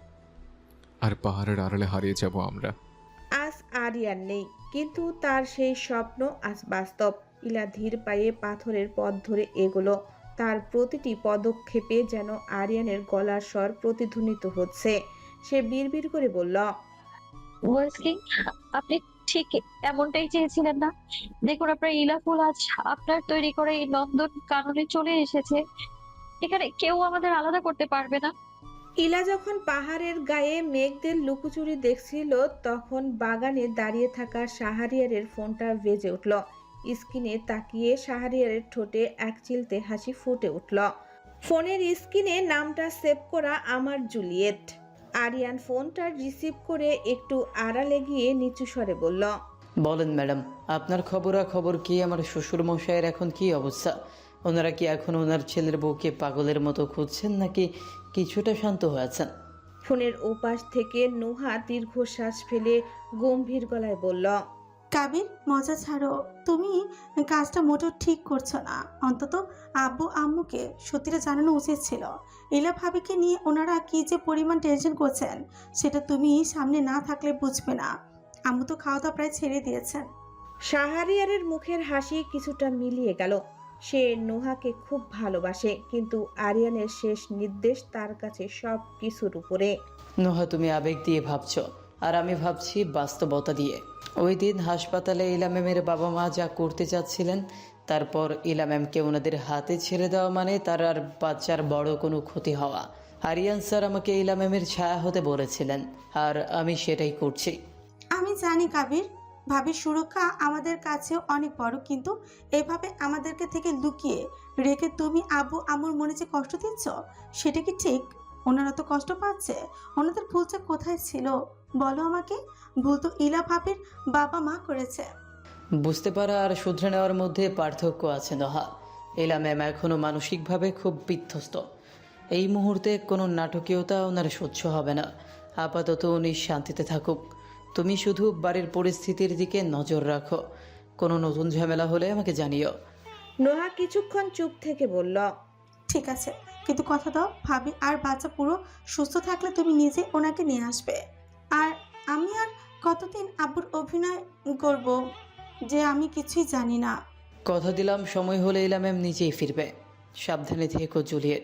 আর পাহাড়ের আড়ালে হারিয়ে যাব আমরা। আজ আরিয়ান নেই, কিন্তু তার সেই স্বপ্ন আজ বাস্তব। ইলা ধীর পায়ে পাথরের পথ ধরে এগোলো। তার প্রতিটি পদক্ষেপে যেন আরিয়ানের গলার স্বর প্রতিধ্বনিত হচ্ছে। সে বিড়বিড় করে বলল, আপনি ঠিক এমনটাই চেয়েছিলেন না? দেখুন, আপনার ইলা ফুল আজ আপনার তৈরি করে এই নন্দন কাননে চলে এসেছে। এখানে কেউ আমাদের আলাদা করতে পারবে না। ইলা যখন পাহাড়ের গায়ে মেঘদের লুকোচুরি দেখছিল, তখন বাগানে দাঁড়িয়ে থাকা শাহরিয়ারের ফোনটা বেজে উঠল। স্ক্রিনে তাকিয়ে শাহরিয়ারের ঠোঁটে এক চিলতে হাসি ফুটে উঠল। ফোনের স্ক্রিনে নামটা সেভ করা আমার জুলিয়েট। আরিয়ান ফোনটা রিসিভ করে একটু আড়ালে গিয়ে নিচু স্বরে বলল, বলেন ম্যাডাম, আপনার খবরাখবর কি? আমার শ্বশুর মশাইয়ের এখন কি অবস্থা? ওনারা কি এখন ওনার ছেলের বউকে পাগলের মতো খুঁজছেন, নাকি কিছুটা শান্ত হয়েছেন? ফোনের ওপাশ থেকে নোহা দীর্ঘশ্বাস ফেলে গম্ভীর গলায় বলল, কাবির, মজা ছাড়ো। তুমি কাজটা মোটেও ঠিক করছো না। অন্তত আব্বু আম্মুকে সত্যিটা জানানো উচিত ছিল। ইলা ভাবিকে নিয়ে ওনারা কি যে পরিমাণ টেনশন করছেন সেটা তুমি সামনে না থাকলে বুঝবে না। আম্মু তো খাওয়া দাওয়া প্রায় ছেড়ে দিয়েছেন। শাহরিয়ারের মুখের হাসি কিছুটা মিলিয়ে গেল। সে নোহাকে খুব ভালোবাসে, কিন্তু আরিয়ানের শেষ নির্দেশ তার কাছে সব কিছুর উপরে। নোহা, তুমি আবেগ দিয়ে ভাবছো, আর আমি ভাবছি বাস্তবতা দিয়ে। ওই দিন হাসপাতালে ইলা ম্যামের বাবা মা যা করতে চাচ্ছিলেন, তারপর ইলা ম্যামকে ওনাদের হাতে ছেড়ে দেওয়া মানে তার আর বাচ্চার বড় কোনো ক্ষতি হওয়া। আরিয়ান স্যার আমাকে ইলা ম্যামের ছায়া হতে বলেছিলেন, আর আমি সেটাই করছি। আমি জানি কাবির, ভাবির সুরক্ষা আমাদের কাছেও অনেক বড়, কিন্তু এভাবে আমাদেরকে থেকে লুকিয়ে রেখে তুমি আব্বু আম্মুর মনে যে কষ্ট দিচ্ছ সেটা কি ঠিক? ওনারা তো কষ্ট পাচ্ছে। ওনাদের ভুলটা কোথায় ছিল বলো আমাকে? ভুল তো ইলা ভাবির বাবা মা করেছে। বুঝতে পারা আর শুধরে নেওয়ার মধ্যে পার্থক্য আছে নোহা। ইলা ম্যাম এখনও মানসিকভাবে খুব বিধ্বস্ত। এই মুহূর্তে কোনো নাটকীয়তা ওনার সহ্য হবে না। আপাতত উনি শান্তিতে থাকুক। তুমি শুধু বাড়ির পরিস্থিতির দিকে নজর রাখো। কোনো নতুন ঝামেলা হলে আমাকে জানিও। নোহা কিছুক্ষণ চুপ থেকে বলল, ঠিক আছে, কিন্তু কথা দাও ভাবি আর বাচ্চা পুরো সুস্থ থাকলে তুমি নিজে ওনাকে নিয়ে আসবে। আর আমি আর কতদিন আব্বুর অভিনয় করব যে আমি কিছুই জানি না? কথা দিলাম, সময় হলে ইলা ম্যাম নিজেই ফিরবে। সাবধানে থেকো জুলিয়েট।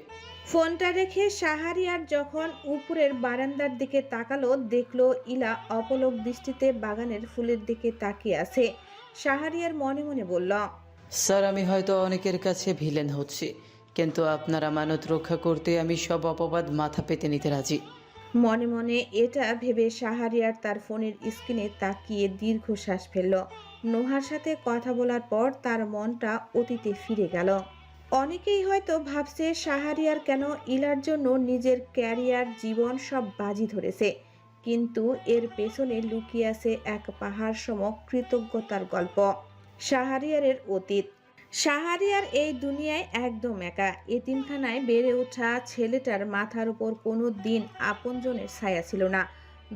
ফোনটা রেখে শাহরিয়ার যখন উপরের বারান্দার দিকে তাকালো, দেখলো ইলা অপলক দৃষ্টিতে বাগানের ফুলের দিকে তাকিয়ে আছে। শাহরিয়ার মনে মনে বলল, স্যার, আমি হয়তো অনেকের কাছে ভিলেন হচ্ছি, কিন্তু আপনার আমানত রক্ষা করতে আমি সব অপবাদ মাথা পেতে নিতে রাজি। মনে মনে এটা ভেবে শাহরিয়ার তার ফোনের স্ক্রিনে তাকিয়ে দীর্ঘশ্বাস ফেলল। নোহার সাথে কথা বলার পর তার মনটা অতীতে ফিরে গেল। অনেকেই হয়তো ভাবছে শাহরিয়ার কেন ইলার জন্য নিজের ক্যারিয়ার জীবন সব বাজি ধরেছে, কিন্তু এর পেছনে লুকিয়ে আছে এক পাহাড় সম কৃতজ্ঞতার গল্প। শাহরিয়ারের অতীত। শাহরিয়ার এই দুনিয়ায় একদম একা। এতিমখানায় বেড়ে ওঠা ছেলেটার মাথার উপর কোনো দিন আপনজনের ছায়া ছিল না।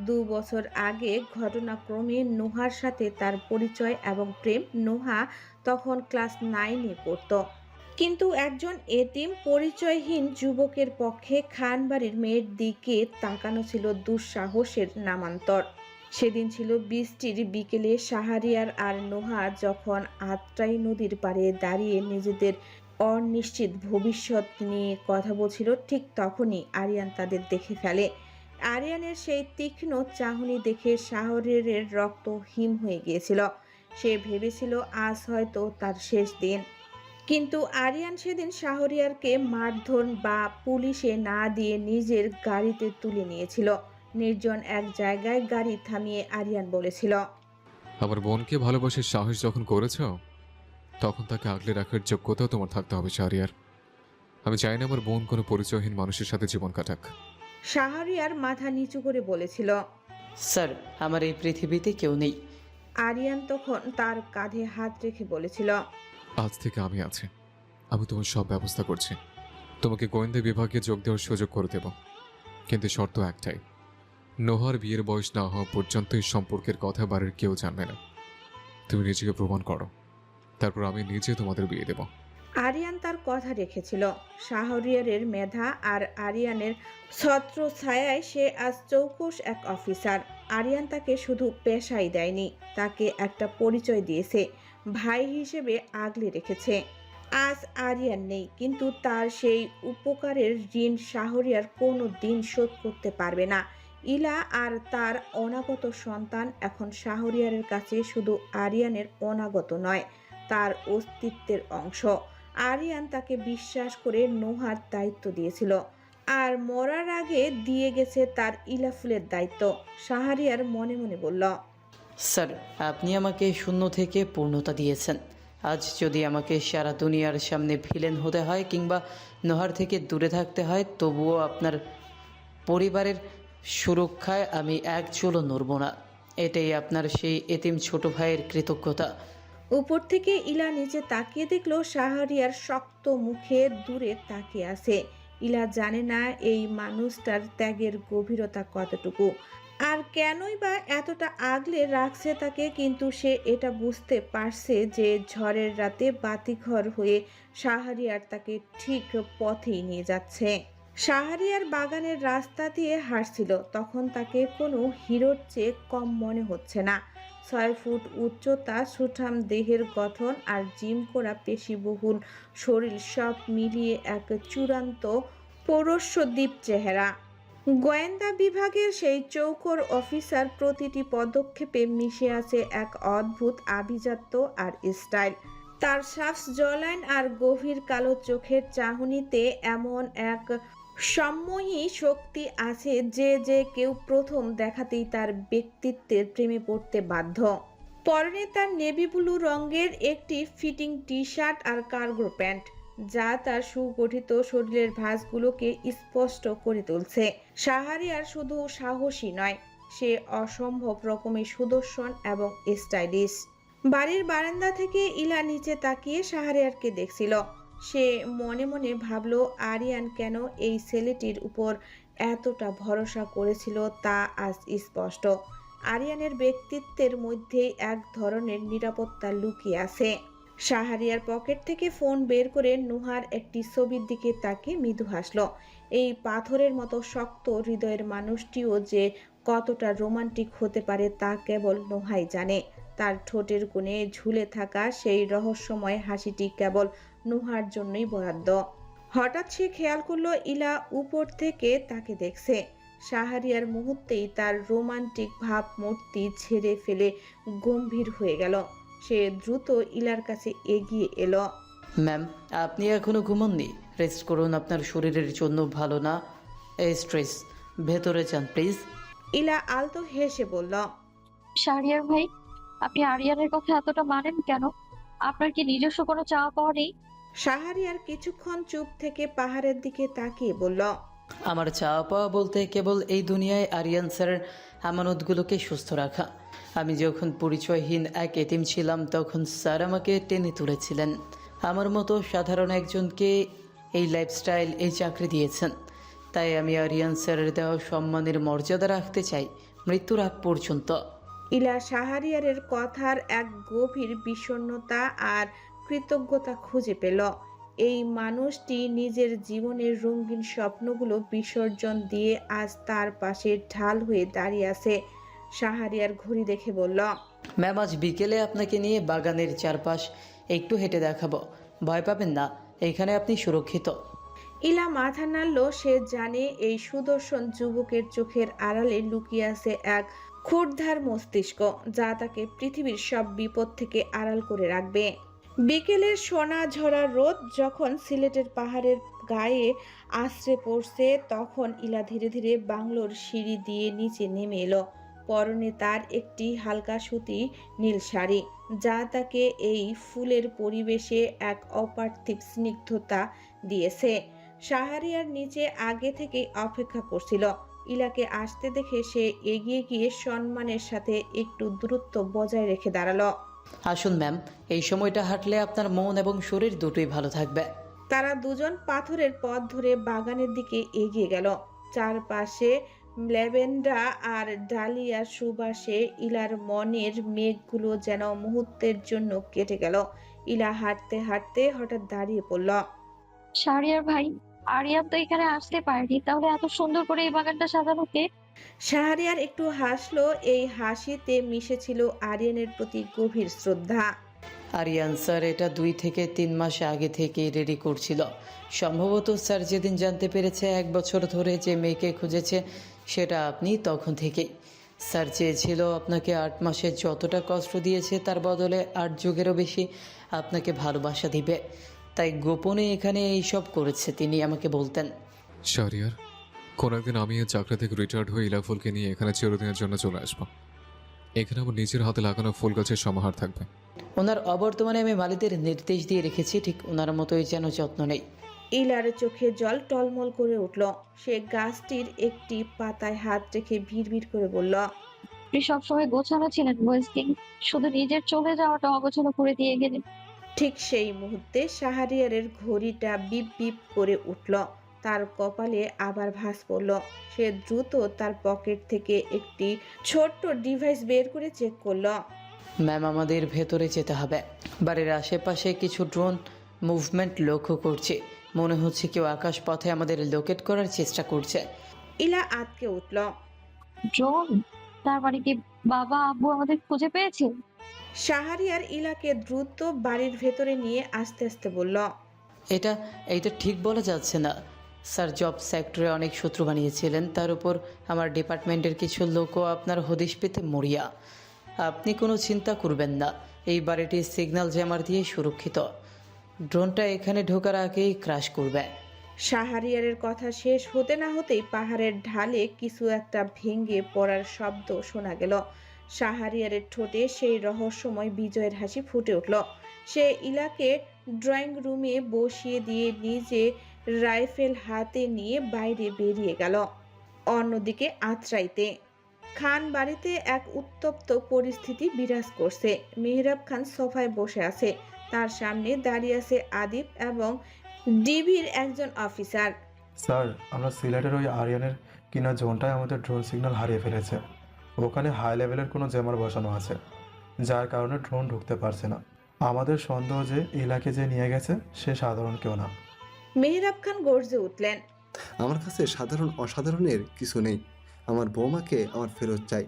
2 বছর আগে ঘটনাক্রমে নোহার সাথে তার পরিচয় এবং প্রেম। নোহা তখন ক্লাস 9-এ পড়ত, কিন্তু একজন এতিম পরিচয়হীন যুবকের পক্ষে খানবাড়ির মেয়ের দিকে তাকানো ছিল দুঃসাহসের নামান্তর। সেদিন ছিল বৃষ্টির বিকেলে। শাহরিয়ার আর নোহা যখন আত্রাই নদীর পাড়ে দাঁড়িয়ে নিজেদের অনিশ্চিত ভবিষ্যৎ নিয়ে কথা বলছিল, ঠিক তখনই আরিয়ান তাদের দেখে ফেলে। আরিয়ানের সেই তীক্ষ্ণ চাহনি দেখে শাহরিয়ারের রক্ত হিম হয়ে গিয়েছিল। সে ভেবেছিল আজ হয়তো তার শেষ দিন, কিন্তু আরিয়ান সেদিন শাহরিয়ারকে মারধর বা পুলিশে না দিয়ে নিজের গাড়িতে তুলে নিয়েছিল। নির্জন এক জায়গায় গাড়ি থামিয়ে আরিয়ান বলেছিল, আমার বোনকে ভালোবাসার সাহস যখন করেছ, তখন তাকে আগলে রাখার যোগ্যতাও তোমার থাকতে হবে শাহরিয়ার। আমি চাই না আমার বোন কোনো পরিচয়হীন মানুষের সাথে জীবন কাটাক। শাহরিয়ার মাথা নিচু করে বলেছিল, স্যার, আমার এই পৃথিবীতে কেউ নেই। আরিয়ান তখন তার কাঁধে হাত রেখে বলেছিল, আজ থেকে আমি আছি। আমি তোমার সব ব্যবস্থা করছি। তোমাকে গোয়েন্দা বিভাগে যোগ দেওয়ার সুযোগ করে দেব, কিন্তু শর্ত একটাই, নোহার বিয়ের বয়স না হওয়া পর্যন্ত এই সম্পর্কের কথা বাড়ির কেউ জানবে না। তুমি নিজেকে প্রমাণ করো, তারপর আমি নিজে তোমাদের বিয়ে দেব। আরিয়ান তার কথা রেখেছিল। শাহরিয়ারের মেধা আর আরিয়ানের ছত্র ছায়ায় সে আজ চৌকস এক অফিসার। আরিয়ান তাকে শুধু পেশাই দেয়নি, তাকে একটা পরিচয় দিয়েছে, ভাই হিসেবে আগলে রেখেছে। আজ আরিয়ান নেই, কিন্তু তার সেই উপকারের ঋণ শাহরিয়ার কোনো দিন শোধ করতে পারবে না। ইলা আর তার অনাগত সন্তান এখন শাহরিয়ারের কাছে শুধু আরিয়ানের অনাগত নয়, তার অস্তিত্বের অংশ। আরিয়ান তাকে বিশ্বাস করে নোহার দায়িত্ব দিয়েছিল, আর মরার আগে দিয়ে গেছে তার ইলা ফুলের দায়িত্ব। শাহরিয়ার মনে মনে বলল, স্যার, আপনি আমাকে শূন্য থেকে পূর্ণতা দিয়েছেন। আজ যদি আমাকে সারা দুনিয়ার সামনে ভিলেন হতে হয় কিংবা নোহার থেকে দূরে থাকতে হয়, তবুও আপনার পরিবারের সুরক্ষায় আমি এক চুলও নড়ব না। এটাই আপনার সেই এতিম ছোট ভাইয়ের কৃতজ্ঞতা। উপর থেকে ইলা নিচে তাকিয়ে দেখলো শাহরিয়ার শক্ত মুখে দূরে তাকিয়ে আছে। ইলা জানে না এই মানুষটার ত্যাগের গভীরতা কতটুকু, আর কেনই বা এতটা আগলে রাখছে তাকে, কিন্তু সে এটা বুঝতে পারছে যে ঝড়ের রাতে বাতিঘর হয়ে শাহরিয়ার তাকে ঠিক পথেই নিয়ে যাচ্ছে। শাহরিয়ার বাগানের রাস্তা দিয়ে হাঁটছিল, তখন তাকে কোনো হিরোর চেয়ে কম মনে হচ্ছে না। 6 ফুট উচ্চতা, সুঠাম দেহের গঠন আর জিম করা পেশিবহুল শরীর সব মিলিয়ে এক চূড়ান্ত পৌরস্বদ্বীপ চেহারা। গোয়েন্দা বিভাগের সেই চৌকোর অফিসার, প্রতিটি পদক্ষেপে মিশে আছে এক অদ্ভুত আভিজাত্য আর স্টাইল। তার শ্বাস জলাইন আর গভীর কালো চোখের চাহনিতে এমন এক সম্মোহী শক্তি আছে যে কেউ প্রথম দেখাতেই তার ব্যক্তিত্বের প্রেমে পড়তে বাধ্য। পরনে তার নেভি ব্লু রঙের একটি ফিটিং টি শার্ট আর কার্গো প্যান্ট, যা তার সুগঠিত শরীরের ভাঁজগুলোকে স্পষ্ট করে তুলছে। শাহরিয়ার শুধু সাহসী নয়, সে অসম্ভব রকমের সুদর্শন এবং স্টাইলিশ। বাড়ির বারান্দা থেকে ইলা নিচে তাকিয়ে শাহরিয়ারকে দেখছিল। সে মনে মনে ভাবলো, আরিয়ান কেন এই ছেলেটির উপর এতটা ভরসা করেছিল তা আজ স্পষ্ট। আরিয়ানের ব্যক্তিত্বের মধ্যেই এক ধরনের নিরাপত্তা লুকিয়ে আছে। শাহরিয়ার পকেট থেকে ফোন বের করে নোহার একটি ছবির দিকে তাকিয়ে মৃদু হাসল। এই পাথরের মতো শক্ত হৃদয়ের মানুষটিও যে কতটা রোমান্টিক হতে পারে তা কেবল নোহাই জানে। তার ঠোঁটের কোণে ঝুলে থাকা সেই রহস্যময় হাসিটি কেবল নোহার জন্যই বরাদ্দ। হঠাৎ সে খেয়াল করলো ইলা উপর থেকে তাকে দেখছে। শাহরিয়ার মুহূর্তেই তার রোমান্টিক ভাবমূর্তি ছেড়ে ফেলে গম্ভীর হয়ে গেল। সে দ্রুত ইলার কাছে এগিয়ে এলো। ম্যাম, আপনি এখনো ঘুমাননি? রেস্ট করুন, আপনার শরীরের জন্য ভালো না এই স্ট্রেস। ভেতরে যান প্লিজ। ইলা আলতো হেসে বলল, শাহরিয়ার ভাই, আপনি আরিয়ানের কথা এতটা মানেন কেন? আপনার কি নিজস্ব কোনো চাওয়া পাওয়া নেই? শাহরিয়ার কিছুক্ষণ চুপ থেকে পাহাড়ের দিকে তাকিয়ে বলল, আমার চাওয়া পাওয়া বলতে কেবল এই দুনিয়ায় আরিয়ান স্যারের আমানতগুলোকে সুস্থ রাখা। আমি যখন পরিচয়হীন এক এতিম ছিলাম তখন স্যার আমাকে টেনে তুলেছিলেন। আমার মতো সাধারণ একজনকে এই লাইফস্টাইল, এই চাকরি দিয়েছেন। তাই আমি আরিয়ান স্যারের দেওয়া সম্মানের মর্যাদা রাখতে চাই মৃত্যুর আগ পর্যন্ত। ইলা শাহরিয়ারের কথার এক গভীর বিষণ্ণতা আর কৃতজ্ঞতা খুঁজে পেল। এই মানুষটি নিজের জীবনের রঙিন স্বপ্নগুলো বিসর্জন দিয়ে আজ তার পাশে ঢাল হয়ে দাঁড়িয়ে আছে। শাহরিয়ার ঘড়ি দেখে বলল, ম্যাম, আজ বিকেলে আপনাকে নিয়ে বাগানের চারপাশ একটু হেঁটে দেখাবো। ভয় পাবেন না, এখানে আপনি সুরক্ষিত। ইলা মাথা নাড়ল। সে জানে এই সুদর্শন যুবকের চোখের আড়ালে লুকিয়ে আছে এক ক্ষুরধার মস্তিষ্ক, যা তাকে পৃথিবীর সব বিপদ থেকে আড়াল করে রাখবে। বিকেলের সোনা ঝরা রোদ যখন সিলেটের পাহাড়ের গায়ে আশ্রে পড়ছে, তখন ইলা ধীরে ধীরে বাংলোর সিঁড়ি দিয়ে নিচে নেমে এলো। পরনে তার একটি হালকা সুতি নীল শাড়ি, যা তাকে এই ফুলের পরিবেশে এক অপার্থিব স্নিগ্ধতা দিয়েছে। শাহরিয়ার নিচে আগে থেকেই অপেক্ষা করছিল। ইলাকে আসতে দেখে সে এগিয়ে গিয়ে সম্মানের সাথে একটু দূরত্ব বজায় রেখে দাঁড়ালো। আসুন ম্যাম, এই সময়টা হাঁটলে আপনার মন এবং শরীর দুটোই ভালো থাকবে। তারা দুজন পাথরের পথ ধরে বাগানের দিকে এগিয়ে গেল। চারপাশে ল্যাভেন্ডার আর ডালিয়ার সুবাসে ইলার মনের মেঘগুলো যেন মুহূর্তের জন্য কেটে গেল। ইলা হাঁটতে হাঁটতে হঠাৎ দাঁড়িয়ে পড়ল। শাহরিয়ার ভাই, আরিয়ান তো এখানে আসতে পারেনি, তাহলে এত সুন্দর করে এই বাগানটা সাজানো কে? শাহরিয়ার একটু হাসলো। এই হাসিতে মিশেছিল আরিয়ানের প্রতি গভীর শ্রদ্ধা। আরিয়ান স্যার এটা 2 থেকে 3 মাস আগে থেকেই রেডি করছিল। সম্ভবত স্যার যেদিন জানতে পেরেছে 1 বছর ধরে যে মেয়েকে খুঁজেছে সেটা আপনি, তখন থেকেই স্যার চেয়েছিল আপনাকে 8 মাসে যতটা কষ্ট দিয়েছে তার বদলে 8 যুগেরও বেশি আপনাকে ভালোবাসা দিবে। তাই গোপনে এখানে এইসব করেছে তিনি আমাকে বলতেন। শাহরিয়ার, কোন একদিন আমি এই চাকরি থেকে রিটায়ার্ড হয়ে ইলাফুলকে নিয়ে এখানে চিরদিনের জন্য চলে আসবো। এখানে আমার নিজের হাতে লাগানো ফুল গাছের সমাহার থাকবে। ওনার অবর্তমানে আমি মালিদের নির্দেশ দিয়ে রেখেছি, ঠিক ওনার মতোই যেন যত্ন নেই। ইলার চোখে জল টলমল করে উঠল। সে গাছটির একটি পাতায় হাত রেখে ভিড় করে বলল, আপনি সবসময় গোছানো ছিলেন ওয়েস্টিং, শুধু নিজের চলে যাওয়াটা অগোছালো করে দিয়ে গেলেন। ঠিক সেই মুহূর্তে শাহরিয়ারের ঘড়িটা বিপ বিপ করে উঠল। তার কপালে আবার ভাঁজ পড়ল। সে দ্রুত তার পকেট থেকে একটি ছোট্ট ডিভাইস বের করে চেক করলো। ম্যাম, আমাদের ভেতরে যেতে হবে। বাড়ির আশেপাশে কিছু ড্রোন মুভমেন্ট লক্ষ্য করছে। মনে হচ্ছে কেউ আকাশ পথে আমাদের লোকেট করার চেষ্টা করছে। ইলা আতকে উঠল। ড্রোন? তার মানে কি বাবা আব্বু আমাদের খুঁজে পেয়েছে? শাহরিয়ার ইলাকে দ্রুত বাড়ির ভেতরে নিয়ে আস্তে আস্তে বলল, এটা ঠিক বলা যাচ্ছে না। স্যার জব সেক্টরে অনেক শত্রু বানিয়েছিলেন, তার উপর আমার ডিপার্টমেন্টের কিছু লোকও আপনার হদিশ পেতে মরিয়া। আপনি কোনো চিন্তা করবেন না, এই বাড়িটি সিগন্যাল জ্যামার দিয়ে সুরক্ষিত। ড্রোনটা এখানে ঢোকার আগেই ক্র্যাশ করবে। শাহরিয়ারের কথা শেষ হতে না হতেই পাহাড়ের ঢালে কিছু একটা ভেঙে পড়ার শব্দ শোনা গেল। শাহরিয়ারের ঠোঁটে সেই রহস্যময় বিজয়ের হাসি ফুটে উঠল। সে ইলাকে ড্রয়িং রুমে বসিয়ে দিয়ে নিজে রাইফেল হাতে নিয়ে বাইরে বেরিয়ে গেল। অন্যদিকে আত্রাইতে খান বাড়িতে এক উত্তপ্ত পরিস্থিতি বিরাজ করছে। মেহরাব খান সোফায় বসে আছে। তার সামনে দাঁড়িয়ে আছে আদিব এবং ডিবির একজন অফিসার। স্যার, আমরা সিলেটের ওই আরিয়ানের কিনা জোনটায় আমাদের ড্রোন সিগন্যাল হারিয়ে ফেলেছে। ওখানে হাই লেভেলের কোনো জ্যামার বসানো আছে, যার কারণে ড্রোন ঢুকতে পারছে না। আমাদের সন্দেহ যে ইলাকে যে নিয়ে গেছে সে সাধারণ কেউ না। মেহরাব খান গর্জে উঠলেন, আমার কাছে সাধারণ অসাধারণের কিছু নেই। আমার বৌমাকে আমার ফেরত চাই।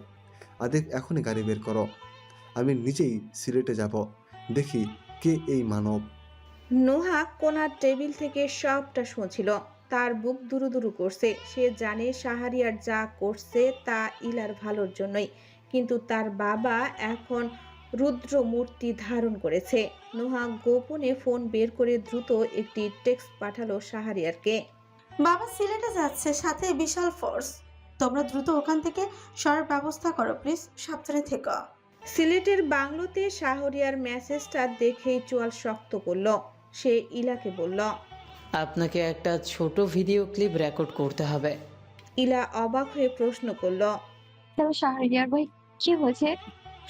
আদিব এখনই গাড়ি বের করো, আমি নিজেই সিলেটে যাব, দেখি কে এই মানব। নোহা কোনার টেবিল থেকে সবটা শুনছিল। তার বুক দুরু করছে। সে জানে শাহরিয়ার যা করছে তা ইলার ভালোর জন্যই, কিন্তু তার বাবা এখন রুদ্র মূর্তি ধারণ করেছে। নোহা গোপনে ফোন বের করে দ্রুত একটি টেক্সট পাঠালো শাহরিয়ারকে। বাবা সিলেটে যাচ্ছে, সাথে বিশাল ফোর্স। তোমরা দ্রুত ওখান থেকে সরার ব্যবস্থা করো প্লিজ, সাবধানে থেকো। সিলেটের বাংলোতে শাহরিয়ার মেসেজটা দেখেই চোয়াল শক্ত করল। সে ইলাকে বলল, আপনাকে একটা ছোট ভিডিও ক্লিপ রেকর্ড করতে হবে। ইলা অবাক হয়ে প্রশ্ন করল, কেন শাহরিয়ার ভাই, কি হয়েছে?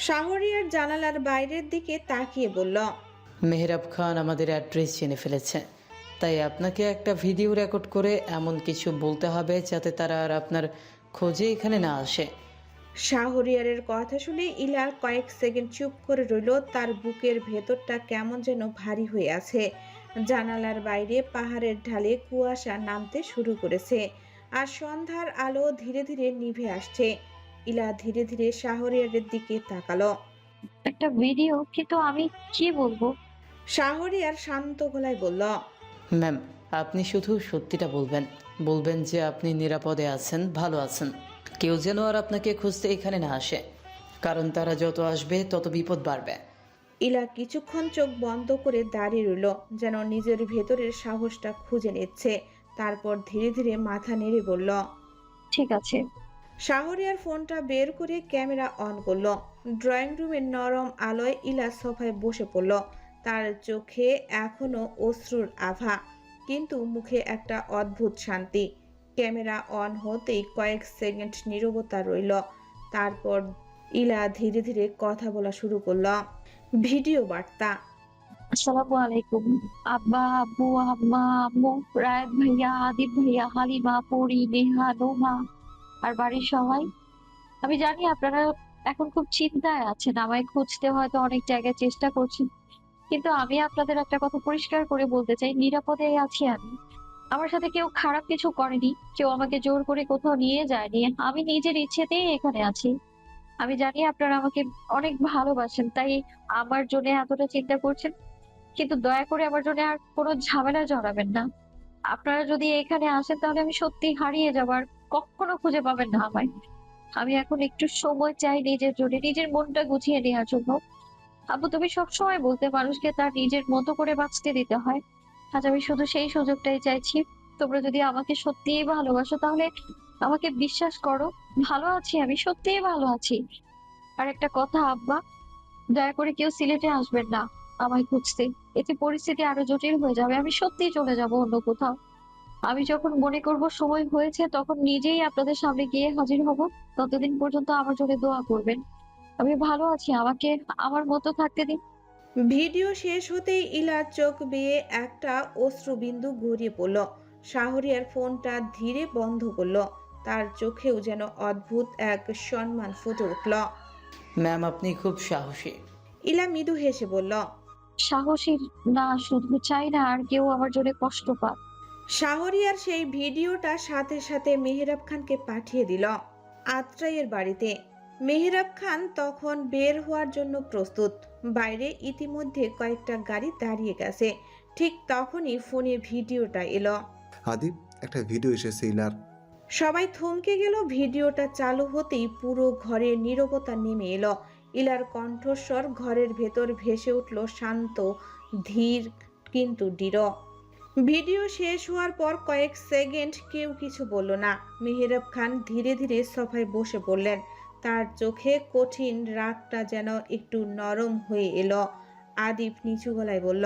শাহরিয়ার জানালার বাইরের দিকে তাকিয়ে বলল, মেহরাব খান আমাদের অ্যাড্রেস জেনে ফেলেছে, তাই আপনাকে একটা ভিডিও রেকর্ড করে এমন কিছু বলতে হবে যাতে তারা আর আপনার খোঁজে এখানে না আসে। শাহরিয়ারের কথা শুনে ইলা কয়েক সেকেন্ড চুপ করে রইল। তার বুকের ভেতরটা কেমন যেন ভারী হয়ে আছে। জানালার বাইরে পাহাড়ের ঢালে কুয়াশা নামতে শুরু করেছে আর সন্ধ্যার আলো ধীরে ধীরে নিভে আসছে। ইলা ধীরে ধীরে শাহরিয়ারের দিকে তাকালো। একটা ভিডিও, কিন্তু আমি কি বলবো? শাহরিয়ার শান্ত গলায় বলল, ম্যাম, আপনি শুধু সত্যিটা বলবেন। বলবেন যে আপনি নিরাপদে আছেন, ভালো আছেন। কেউ যেন আর আপনাকে খুঁজতে এখানে না আসে, কারণ তারা যত আসবে তত বিপদ বাড়বে। ইলা কিছুক্ষণ চোখ বন্ধ করে দাঁড়িয়ে রইল, যেন নিজের ভেতরের সাহসটা খুঁজে নিচ্ছে। তারপর ধীরে ধীরে মাথা নেড়ে বলল, ঠিক আছে। শাহরিয়ার ফোনটা বের করে ক্যামেরা অন করলো। ড্রয়িং রুমের নরম আলোয় ইলা সোফায় বসে পড়ল। তার চোখে এখনো অশ্রুর আভা, কিন্তু মুখে একটা অদ্ভুত শান্তি। ক্যামেরা অন হতেই কয়েক সেকেন্ড নীরবতা রইল। তারপর ইলা ধীরে ধীরে কথা বলা শুরু করলো। ভিডিও বার্তা। আসসালামু আলাইকুম আব্বা, আব্বু, আম্মা, আম্মু, রায়ত ভাইয়া, আদিব ভাইয়া, হালিমা, পরি, নেহা, নোমা আর বাড়ির সবাই। আমি জানি আপনারা এখন খুব চিন্তায় আছেন, আমায় খুঁজতে হয়তো অনেক জায়গায় চেষ্টা করছেন, কিন্তু আমি আপনাদের একটা কথা পরিষ্কার করে বলতে চাই, নিরাপদে আছি আমি। আমার সাথে কেউ খারাপ কিছু করেনি, কেউ আমাকে জোর করে কোথাও নিয়ে যায়নি, আমি নিজের ইচ্ছেতেই এখানে আছি। আমি জানি আপনারা আমাকে অনেক ভালোবাসেন, তাই আমার জন্য এতটা চিন্তা করছেন, কিন্তু দয়া করে আমার জন্য আর কোনো ঝামেলা জড়াবেন না। আপনারা যদি এখানে আসেন তাহলে আমি সত্যি হারিয়ে যাবার, কখনো খুঁজে পাবেন না আমায়। আমি এখন একটু সময় চাই নিজের জন্য, নিজের মনটা গুছিয়ে নেওয়ার জন্য। আব্বু, তুমি সবসময় বলতে মানুষকে তার নিজের মতো করে বাঁচতে দিতে হয়। আজ আমি শুধু সেই সুযোগটাই চাইছি। তোমরা যদি আমাকে সত্যিই ভালোবাসো তাহলে আমাকে বিশ্বাস করো, ভালো আছি আমি, সত্যিই ভালো আছি। আর একটা কথা আব্বা, দয়া করে কেউ সিলেটে আসবেন না আমায় খুঁজতে, এতে পরিস্থিতি আরো জটিল হয়ে যাবে। আমি সত্যিই চলে যাব অন্য কোথাও। আমি যখন মনে করব সময় হয়েছে তখন নিজেই আপনাদের সামনে গিয়ে হাজির হব। ততদিন পর্যন্ত আমার জন্য দোয়া করবেন। আমি ভালো আছি, আমাকে আমার মতো থাকতে দিন। ভিডিও শেষ হতেই ইলার চোখ বেয়ে একটা অশ্রুবিন্দু গড়িয়ে পড়ল। শাহরিয়ার ফোনটা ধীরে বন্ধ করলো। তার চোখেও যেন অদ্ভুত এক সম্মান ফুটে উঠল। ম্যাম, আপনি খুব সাহসী। ইলা মৃদু হেসে বলল, সাহসী না, শুধু চাই না আর কেউ আমার জন্য কষ্ট পাক। শাহরিয়ার সেই ভিডিওটা সাথে সাথে মেহরাব খানকে পাঠিয়ে দিল। আত্রাইয়ের বাড়িতে মেহরাব খান তখন বের হওয়ার জন্য প্রস্তুত। বাইরে ইতিমধ্যে কয়েকটা গাড়ি দাঁড়িয়ে গেছে। ঠিক তখনই ফোনে ভিডিওটা এলো। আদিব, একটা ভিডিও এসেছে ইলার। সবাই থমকে গেল। ভিডিওটা চালু হতেই পুরো ঘরে নীরবতা নেমে এলো। ইলার কণ্ঠস্বর ঘরের ভেতর ভেসে উঠল, শান্ত, ধীর কিন্তু দৃঢ়। ভিডিও শেষ হওয়ার পর কয়েক সেকেন্ড কেউ কিছু বলল না। মেহরাব খান ধীরে ধীরে সোফায় বসে পড়লেন। তার চোখে কঠিন রাগটা যেন একটু নরম হয়ে এলো। আদিব নিচু গলায় বলল,